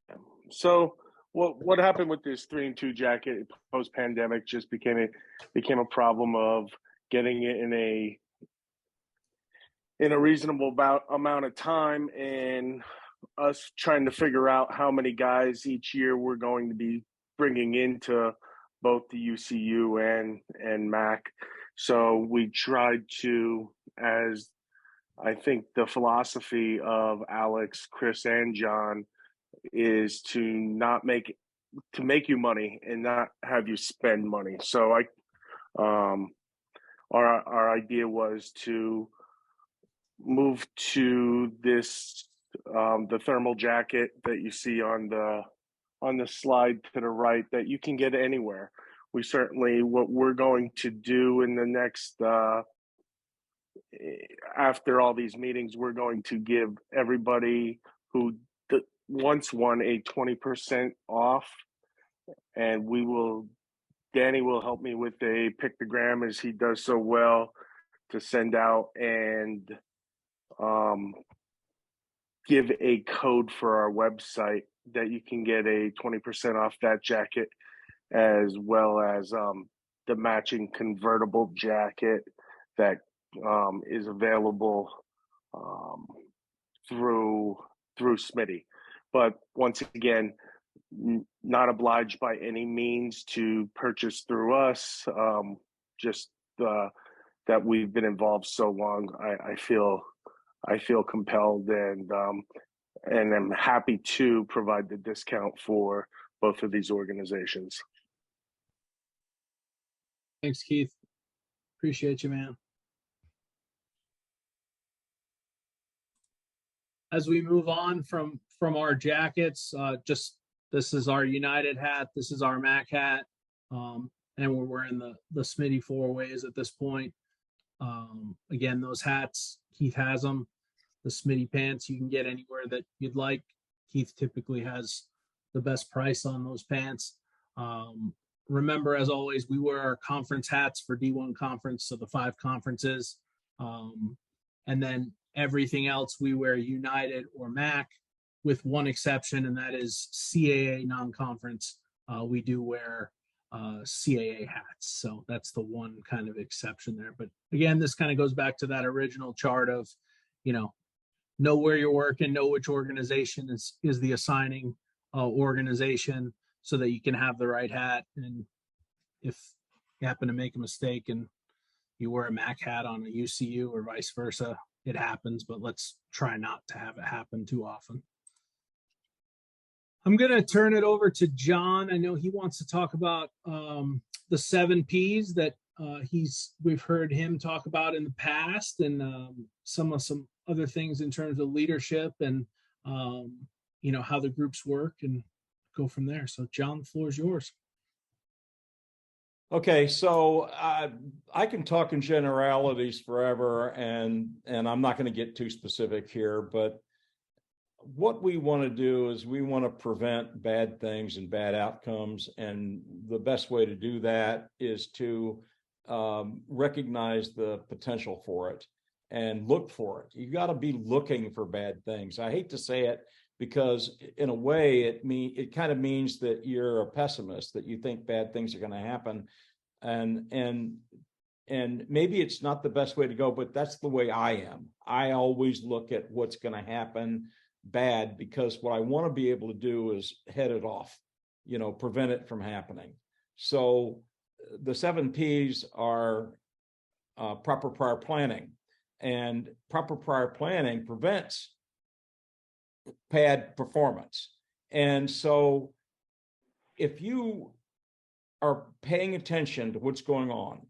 So what happened with this 3-2 jacket post pandemic just became a problem of getting it in a reasonable amount of time, and us trying to figure out how many guys each year we're going to be bringing into both the UCU and MAC. So we tried to, as I think the philosophy of Alex, Chris, and John is to make you money and not have you spend money. So our idea was to move to this the thermal jacket that you see on the slide to the right that you can get anywhere. We certainly, what we're going to do in the next after all these meetings, we're going to give everybody who once won a 20% off, and Danny will help me with a pictogram, as he does so well, to send out and give a code for our website that you can get a 20% off that jacket, as well as the matching convertible jacket that is available through Smitty. But once again, not obliged by any means to purchase through us. Just that we've been involved so long, I feel compelled and I'm happy to provide the discount for both of these organizations. Thanks, Keith. Appreciate you, man. As we move on from our jackets, this is our United hat, this is our MAC hat, and we're wearing the Smitty 4-ways at this point. Again, those hats, Keith has them. The Smitty pants you can get anywhere that you'd like. Keith typically has the best price on those pants. Remember, as always, we wear our conference hats for D1 conference, so the 5 conferences. And then everything else we wear United or MAC, with one exception, and that is CAA non-conference. We do wear CAA hats. So that's the one kind of exception there. But again, this kind of goes back to that original chart of, know where you're working, know which organization is the assigning organization, so that you can have the right hat. And if you happen to make a mistake and you wear a MAC hat on a UCU or vice versa, it happens, but let's try not to have it happen too often. I'm going to turn it over to John. I know he wants to talk about the 7 Ps that we've heard him talk about in the past, and some other things in terms of leadership and how the groups work, and go from there. So John, the floor is yours. Okay, so I can talk in generalities forever, and I'm not going to get too specific here, but what we want to do is we want to prevent bad things and bad outcomes, and the best way to do that is to recognize the potential for it and look for it. You got to be looking for bad things. I hate to say it, because in a way it kind of means that you're a pessimist, that you think bad things are going to happen, and maybe it's not the best way to go, but that's the way I am. I always look at what's going to happen bad, because what I want to be able to do is head it off, prevent it from happening. So the 7 Ps are proper prior planning, and proper prior planning prevents bad performance. And so if you are paying attention to what's going on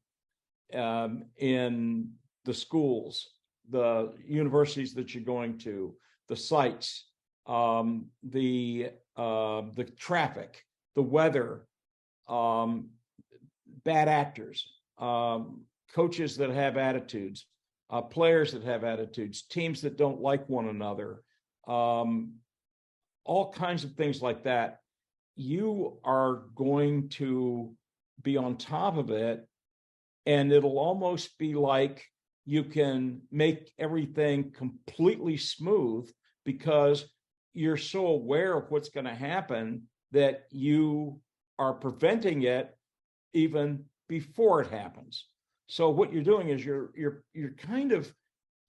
in the schools, the universities that you're going to, the sites, the traffic, the weather, bad actors, coaches that have attitudes, players that have attitudes, teams that don't like one another, all kinds of things like that, you are going to be on top of it, and it'll almost be like you can make everything completely smooth because you're so aware of what's going to happen that you are preventing it even before it happens. So what you're doing is you're kind of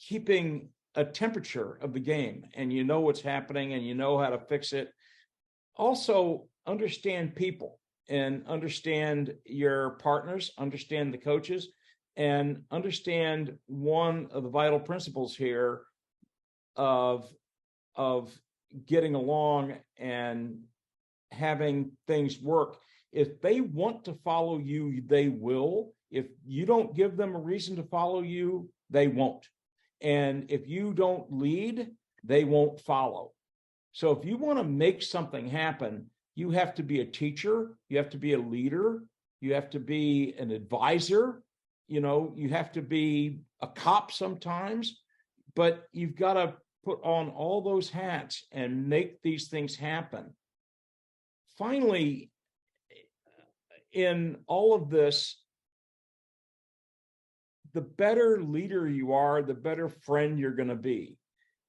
keeping a temperature of the game, and you know what's happening and you know how to fix it. Also, understand people and understand your partners, understand the coaches, and understand one of the vital principles here of getting along and having things work. If they want to follow you, they will. If you don't give them a reason to follow you, they won't. And if you don't lead, they won't follow. So if you want to make something happen, you have to be a teacher, you have to be a leader, you have to be an advisor, you have to be a cop sometimes, but you've got to put on all those hats and make these things happen. Finally, in all of this, the better leader you are, the better friend you're going to be.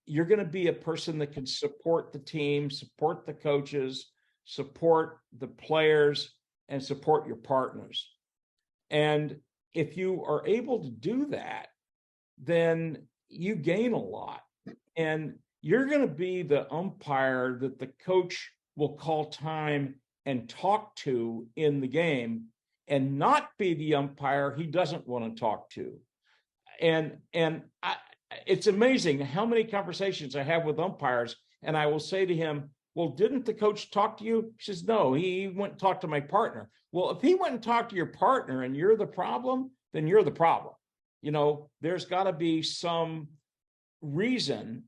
You're going to be a person that can support the team, support the coaches, support the players, and support your partners. And if you are able to do that, then you gain a lot. And you're going to be the umpire that the coach will call time and talk to in the game, and not be the umpire he doesn't want to talk to. And it's amazing how many conversations I have with umpires, and I will say to him, well, didn't the coach talk to you? He says, no, he went and talked to my partner. Well, if he went and talked to your partner and you're the problem, then you're the problem. There's got to be some reason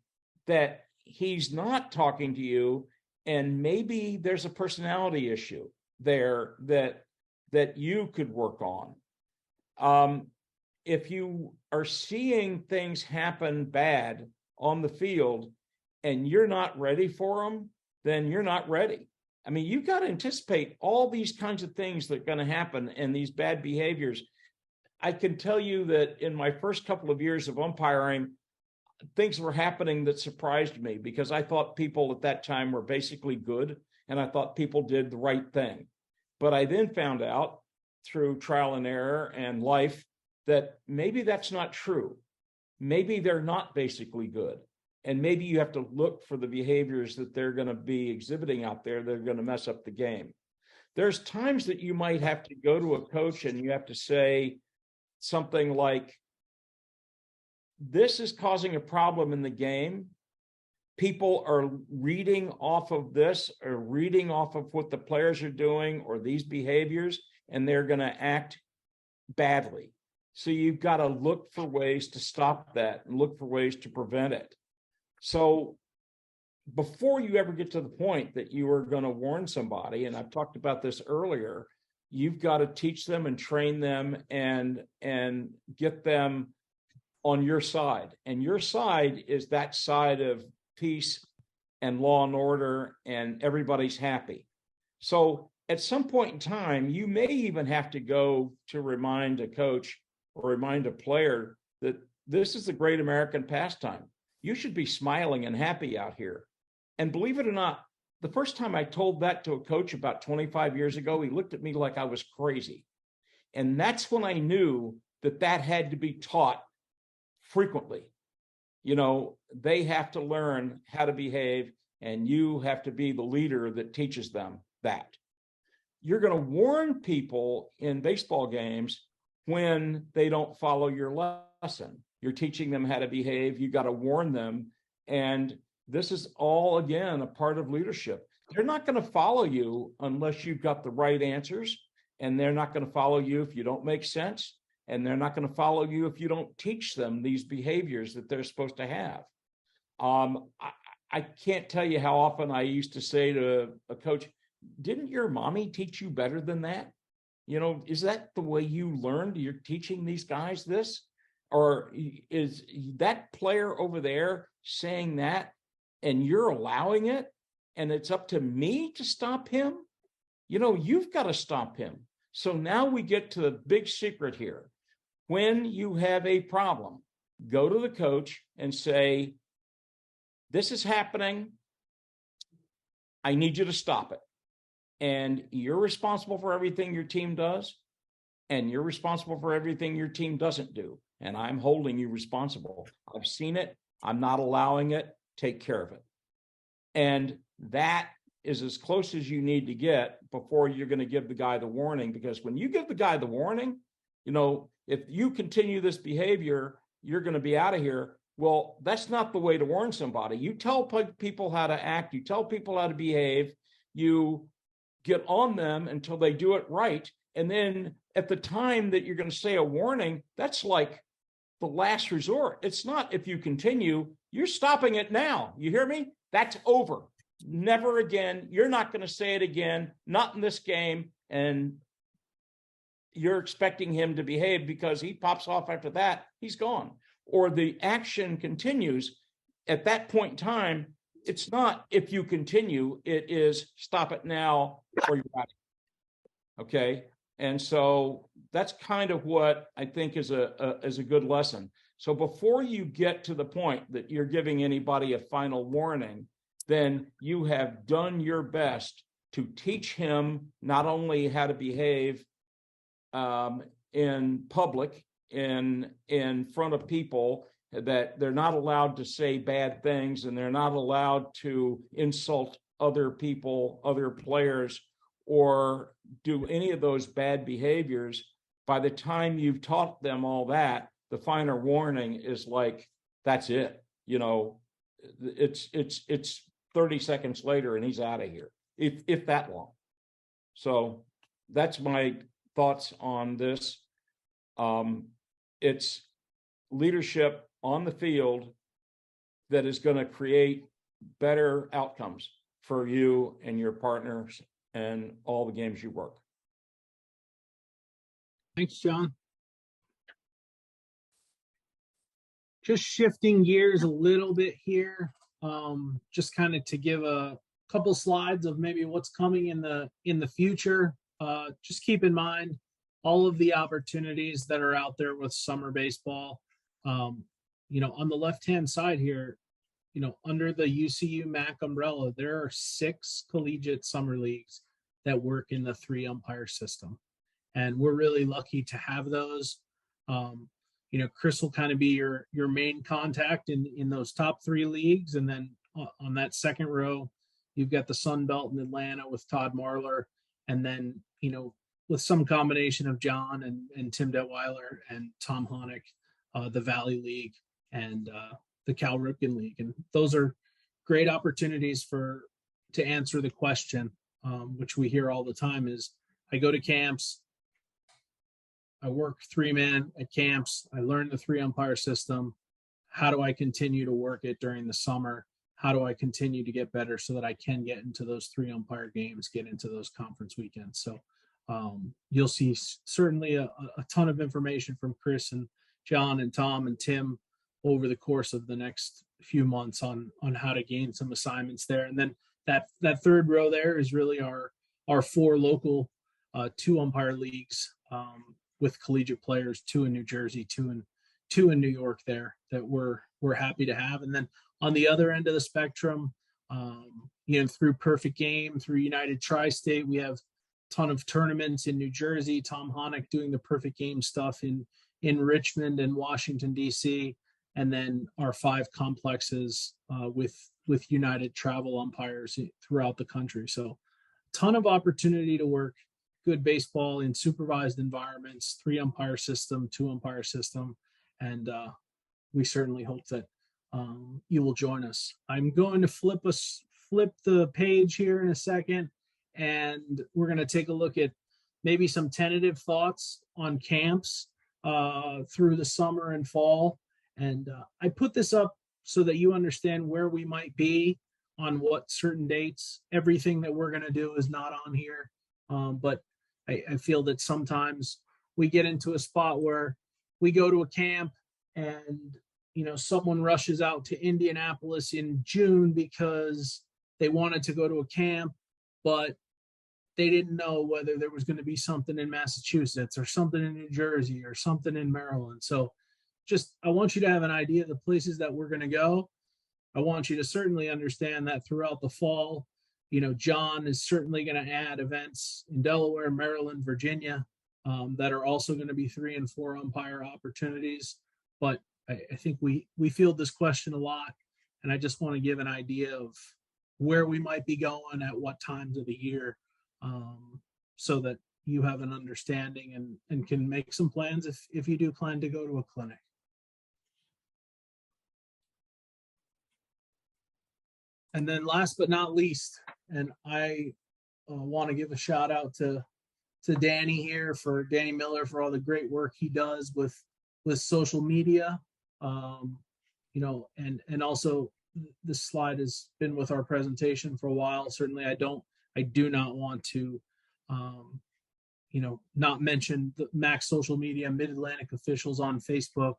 that he's not talking to you, and maybe there's a personality issue there that you could work on. If you are seeing things happen bad on the field and you're not ready for them, then you're not ready. I mean, you've got to anticipate all these kinds of things that are going to happen and these bad behaviors. I can tell you that in my first couple of years of umpiring, things were happening that surprised me because I thought people at that time were basically good and I thought people did the right thing. But I then found out through trial and error and life that maybe that's not true. Maybe they're not basically good. And maybe you have to look for the behaviors that they're going to be exhibiting out there that are going to mess up the game. There's times that you might have to go to a coach and you have to say something like, this is causing a problem in the game. People are reading off of this or reading off of what the players are doing or these behaviors, and they're going to act badly. So you've got to look for ways to stop that and look for ways to prevent it. So before you ever get to the point that you are going to warn somebody, and I've talked about this earlier, you've got to teach them and train them and get them on your side. And your side is that side of peace and law and order, and everybody's happy. So at some point in time, you may even have to go to remind a coach or remind a player that this is the great American pastime. You should be smiling and happy out here. And believe it or not, the first time I told that to a coach about 25 years ago, he looked at me like I was crazy. And that's when I knew that that had to be taught frequently. You know, they have to learn how to behave, and you have to be the leader that teaches them that. You're going to warn people in baseball games when they don't follow your lesson. You're teaching them how to behave. You got to warn them. And this is all, again, a part of leadership. They're not going to follow you unless you've got the right answers, and they're not going to follow you if you don't make sense, and they're not going to follow you if you don't teach them these behaviors that they're supposed to have. I can't tell you how often I used to say to a coach, didn't your mommy teach you better than that? You know, is that the way you learned? You're teaching these guys this? Or is that player over there saying that and you're allowing it and it's up to me to stop him? You know, you've got to stop him. So now we get to the big secret here. When you have a problem, go to the coach and say, this is happening. I need you to stop it. And you're responsible for everything your team does, and you're responsible for everything your team doesn't do. And I'm holding you responsible. I've seen it. I'm not allowing it. Take care of it. And that is as close as you need to get before you're going to give the guy the warning. Because when you give the guy the warning, you know, if you continue this behavior, you're going to be out of here. Well, that's not the way to warn somebody. You tell people how to act. You tell people how to behave. You get on them until they do it right. And then at the time that you're going to say a warning, that's like the last resort. It's not if you continue, you're stopping it now. You hear me? That's over. Never again. You're not going to say it again, not in this game. And you're expecting him to behave because he pops off after that, he's gone. Or the action continues. At that point in time, it's not if you continue, it is stop it now or you're out. Okay. And so that's kind of what I think is a good lesson. So before you get to the point that you're giving anybody a final warning, then you have done your best to teach him not only how to behave in public, in front of people, that they're not allowed to say bad things and they're not allowed to insult other people, other players, or do any of those bad behaviors. By the time you've taught them all that, the final warning is like, that's it. You know, it's 30 seconds later and he's out of here, if that long. So that's my thoughts on this. It's leadership on the field that is going to create better outcomes for you and your partners and all the games you work. Thanks, John. Just shifting gears a little bit here, just kind of to give a couple slides of maybe what's coming in the future. Just keep in mind all of the opportunities that are out there with summer baseball. On the left-hand side here, under the UCU MAC umbrella, there are 6 collegiate summer leagues that work in the 3-umpire system. And we're really lucky to have those. Chris will kind of be your main contact in those top 3 leagues. And then on that second row, you've got the Sun Belt in Atlanta with Todd Marler. And then, with some combination of John and Tim Detweiler and Tom Honick, the Valley League and the Cal Ripken League. And those are great opportunities to answer the question, which we hear all the time is, I go to camps, I work 3-man at camps, I learn the 3-umpire system. How do I continue to work it during the summer? How do I continue to get better so that I can get into those 3-umpire games, get into those conference weekends? So you'll see certainly a ton of information from Chris and John and Tom and Tim over the course of the next few months on how to gain some assignments there. And then that third row there is really our 4 local 2-umpire leagues with collegiate players, 2 in New Jersey, 2 in New York there that we're happy to have. And then on the other end of the spectrum, through Perfect Game, through United Tri-State, we have a ton of tournaments in New Jersey. Tom Honick doing the Perfect Game stuff in Richmond and Washington, D.C., and then our 5 complexes with United Travel Umpires throughout the country. So ton of opportunity to work good baseball in supervised environments, 3-umpire system, 2-umpire system, and we certainly hope that you will join us. I'm going to flip the page here in a second, and we're going to take a look at maybe some tentative thoughts on camps through the summer and fall. And I put this up so that you understand where we might be on what certain dates. Everything that we're going to do is not on here, but I feel that sometimes we get into a spot where we go to a camp and someone rushes out to Indianapolis in June because they wanted to go to a camp, but they didn't know whether there was going to be something in Massachusetts or something in New Jersey or something in Maryland. So I want you to have an idea of the places that we're going to go. I want you to certainly understand that throughout the fall, John is certainly going to add events in Delaware, Maryland, Virginia that are also going to be 3 and 4 umpire opportunities. But I think we field this question a lot, and I just want to give an idea of where we might be going at what times of the year, so that you have an understanding and can make some plans if you do plan to go to a clinic. And then last but not least, and I want to give a shout out to Danny here, for Danny Miller, for all the great work he does with social media. And also this slide has been with our presentation for a while. Certainly I do not want to, not mention the MAC social media, Mid-Atlantic Officials on Facebook,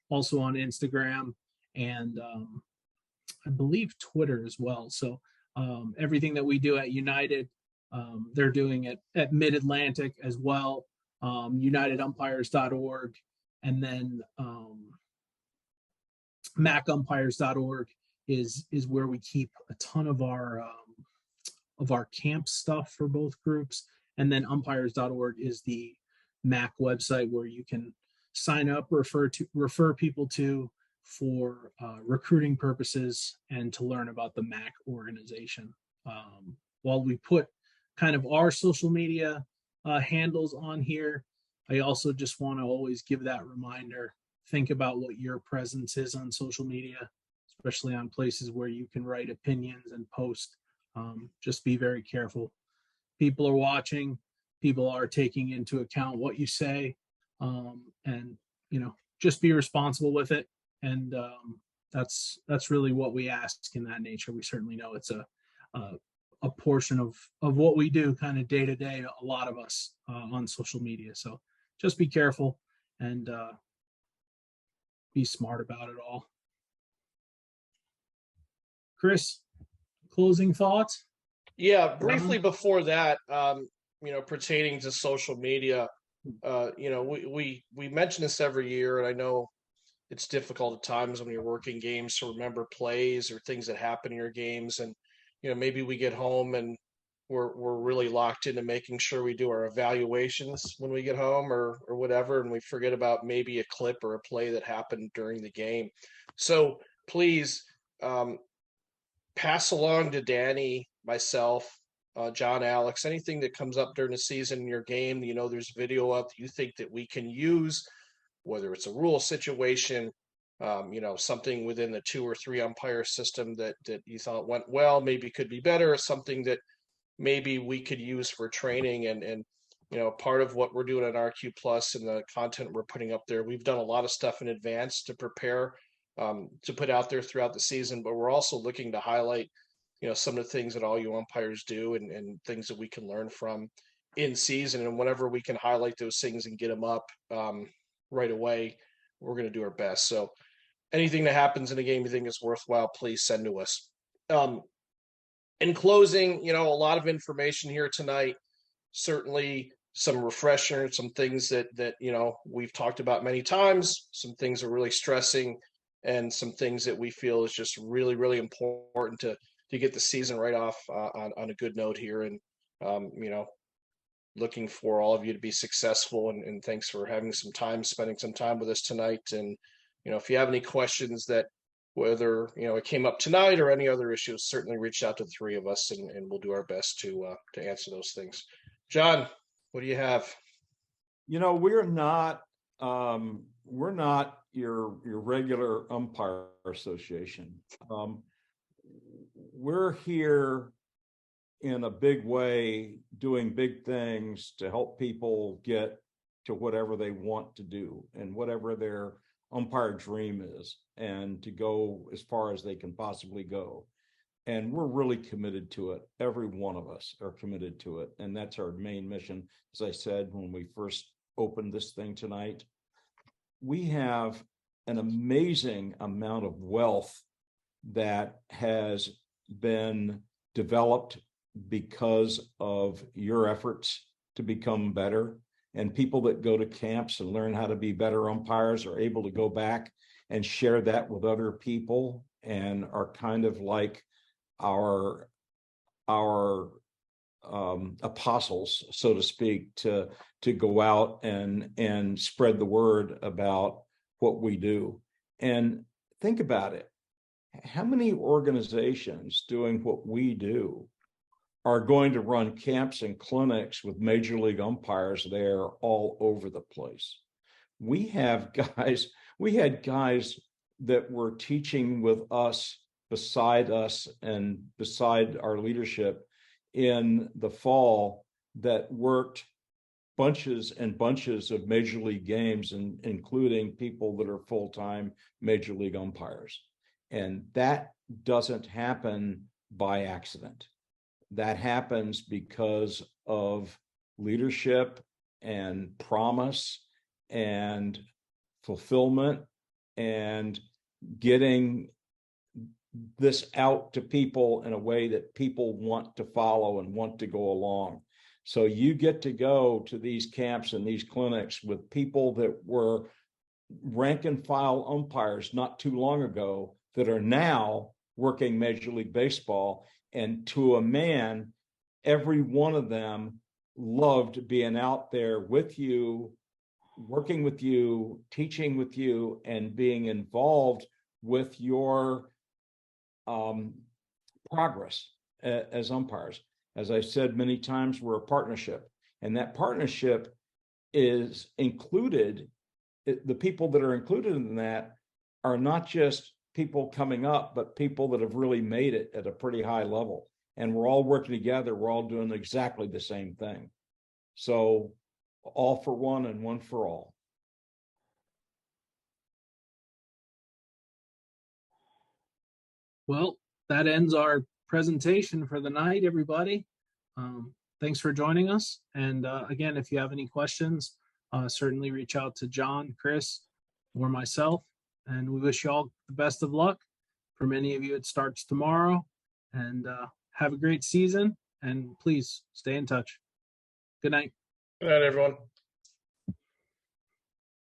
also on Instagram, and I believe Twitter as well. So everything that we do at United, they're doing it at Mid-Atlantic as well, unitedumpires.org, and then macumpires.org is where we keep a ton of our camp stuff for both groups. And then umpires.org is the MAC website where you can sign up, refer people to for recruiting purposes and to learn about the MAC organization. While we put kind of our social media handles on here, I also just want to always give that reminder. Think about what your presence is on social media, especially on places where you can write opinions and post. Just be very careful. People are watching. People are taking into account what you say, and just be responsible with it. And that's really what we ask in that nature. We certainly know it's a portion of what we do kind of day to day, a lot of us on social media. So just be careful and be smart about it all. Chris, closing thoughts? Yeah, briefly before that, pertaining to social media, we mention this every year, and I know it's difficult at times when you're working games to remember plays or things that happen in your games, and maybe we get home and we're really locked into making sure we do our evaluations when we get home or whatever, and we forget about maybe a clip or a play that happened during the game. So please, pass along to Danny, myself, John, Alex, anything that comes up during the season in your game, there's video of that you think that we can use, whether it's a rule situation, something within the 2 or 3 umpire system that you thought went well, maybe could be better, or something that maybe we could use for training. And part of what we're doing at RQ Plus and the content we're putting up there, we've done a lot of stuff in advance to prepare to put out there throughout the season, but we're also looking to highlight some of the things that all you umpires do and things that we can learn from in season. And whenever we can highlight those things and get them up right away, we're going to do our best. So anything that happens in a game you think is worthwhile, please send to us. In closing, a lot of information here tonight, certainly some refresher, some things that we've talked about many times, some things are really stressing, and some things that we feel is just really, really important to get the season right off on a good note here. And, looking for all of you to be successful, and thanks for spending some time with us tonight. And, if you have any questions that whether, it came up tonight or any other issues, certainly reach out to the 3 of us and we'll do our best to answer those things. John, what do you have? We're not your regular umpire association. We're here in a big way, doing big things to help people get to whatever they want to do and whatever their umpire dream is, and to go as far as they can possibly go. And we're really committed to it. Every one of us are committed to it. And that's our main mission. As I said, when we first opened this thing tonight, we have an amazing amount of wealth that has been developed because of your efforts to become better. And people that go to camps and learn how to be better umpires are able to go back and share that with other people, and are kind of like our apostles, so to speak, to go out and spread the word about what we do. And think about it. How many organizations doing what we do are going to run camps and clinics with major league umpires there all over the place? We had guys that were teaching with us, beside us and beside our leadership in the fall, that worked bunches and bunches of major league games, and including people that are full-time major league umpires. And that doesn't happen by accident. That happens because of leadership and promise and fulfillment and getting this out to people in a way that people want to follow and want to go along. So you get to go to these camps and these clinics with people that were rank and file umpires not too long ago that are now working Major League Baseball. And to a man, every one of them loved being out there with you, working with you, teaching with you, and being involved with your progress as umpires. As I said many times, we're a partnership, and that partnership is included. The people that are included in that are not just people coming up, but people that have really made it at a pretty high level. And we're all working together. We're all doing exactly the same thing. So all for one and one for all. Well, that ends our presentation for the night, everybody. Thanks for joining us. And again, if you have any questions, certainly reach out to John, Chris, or myself. And we wish you all the best of luck. For many of you, it starts tomorrow. And have a great season. and please stay in touch. Good night. Good night, everyone.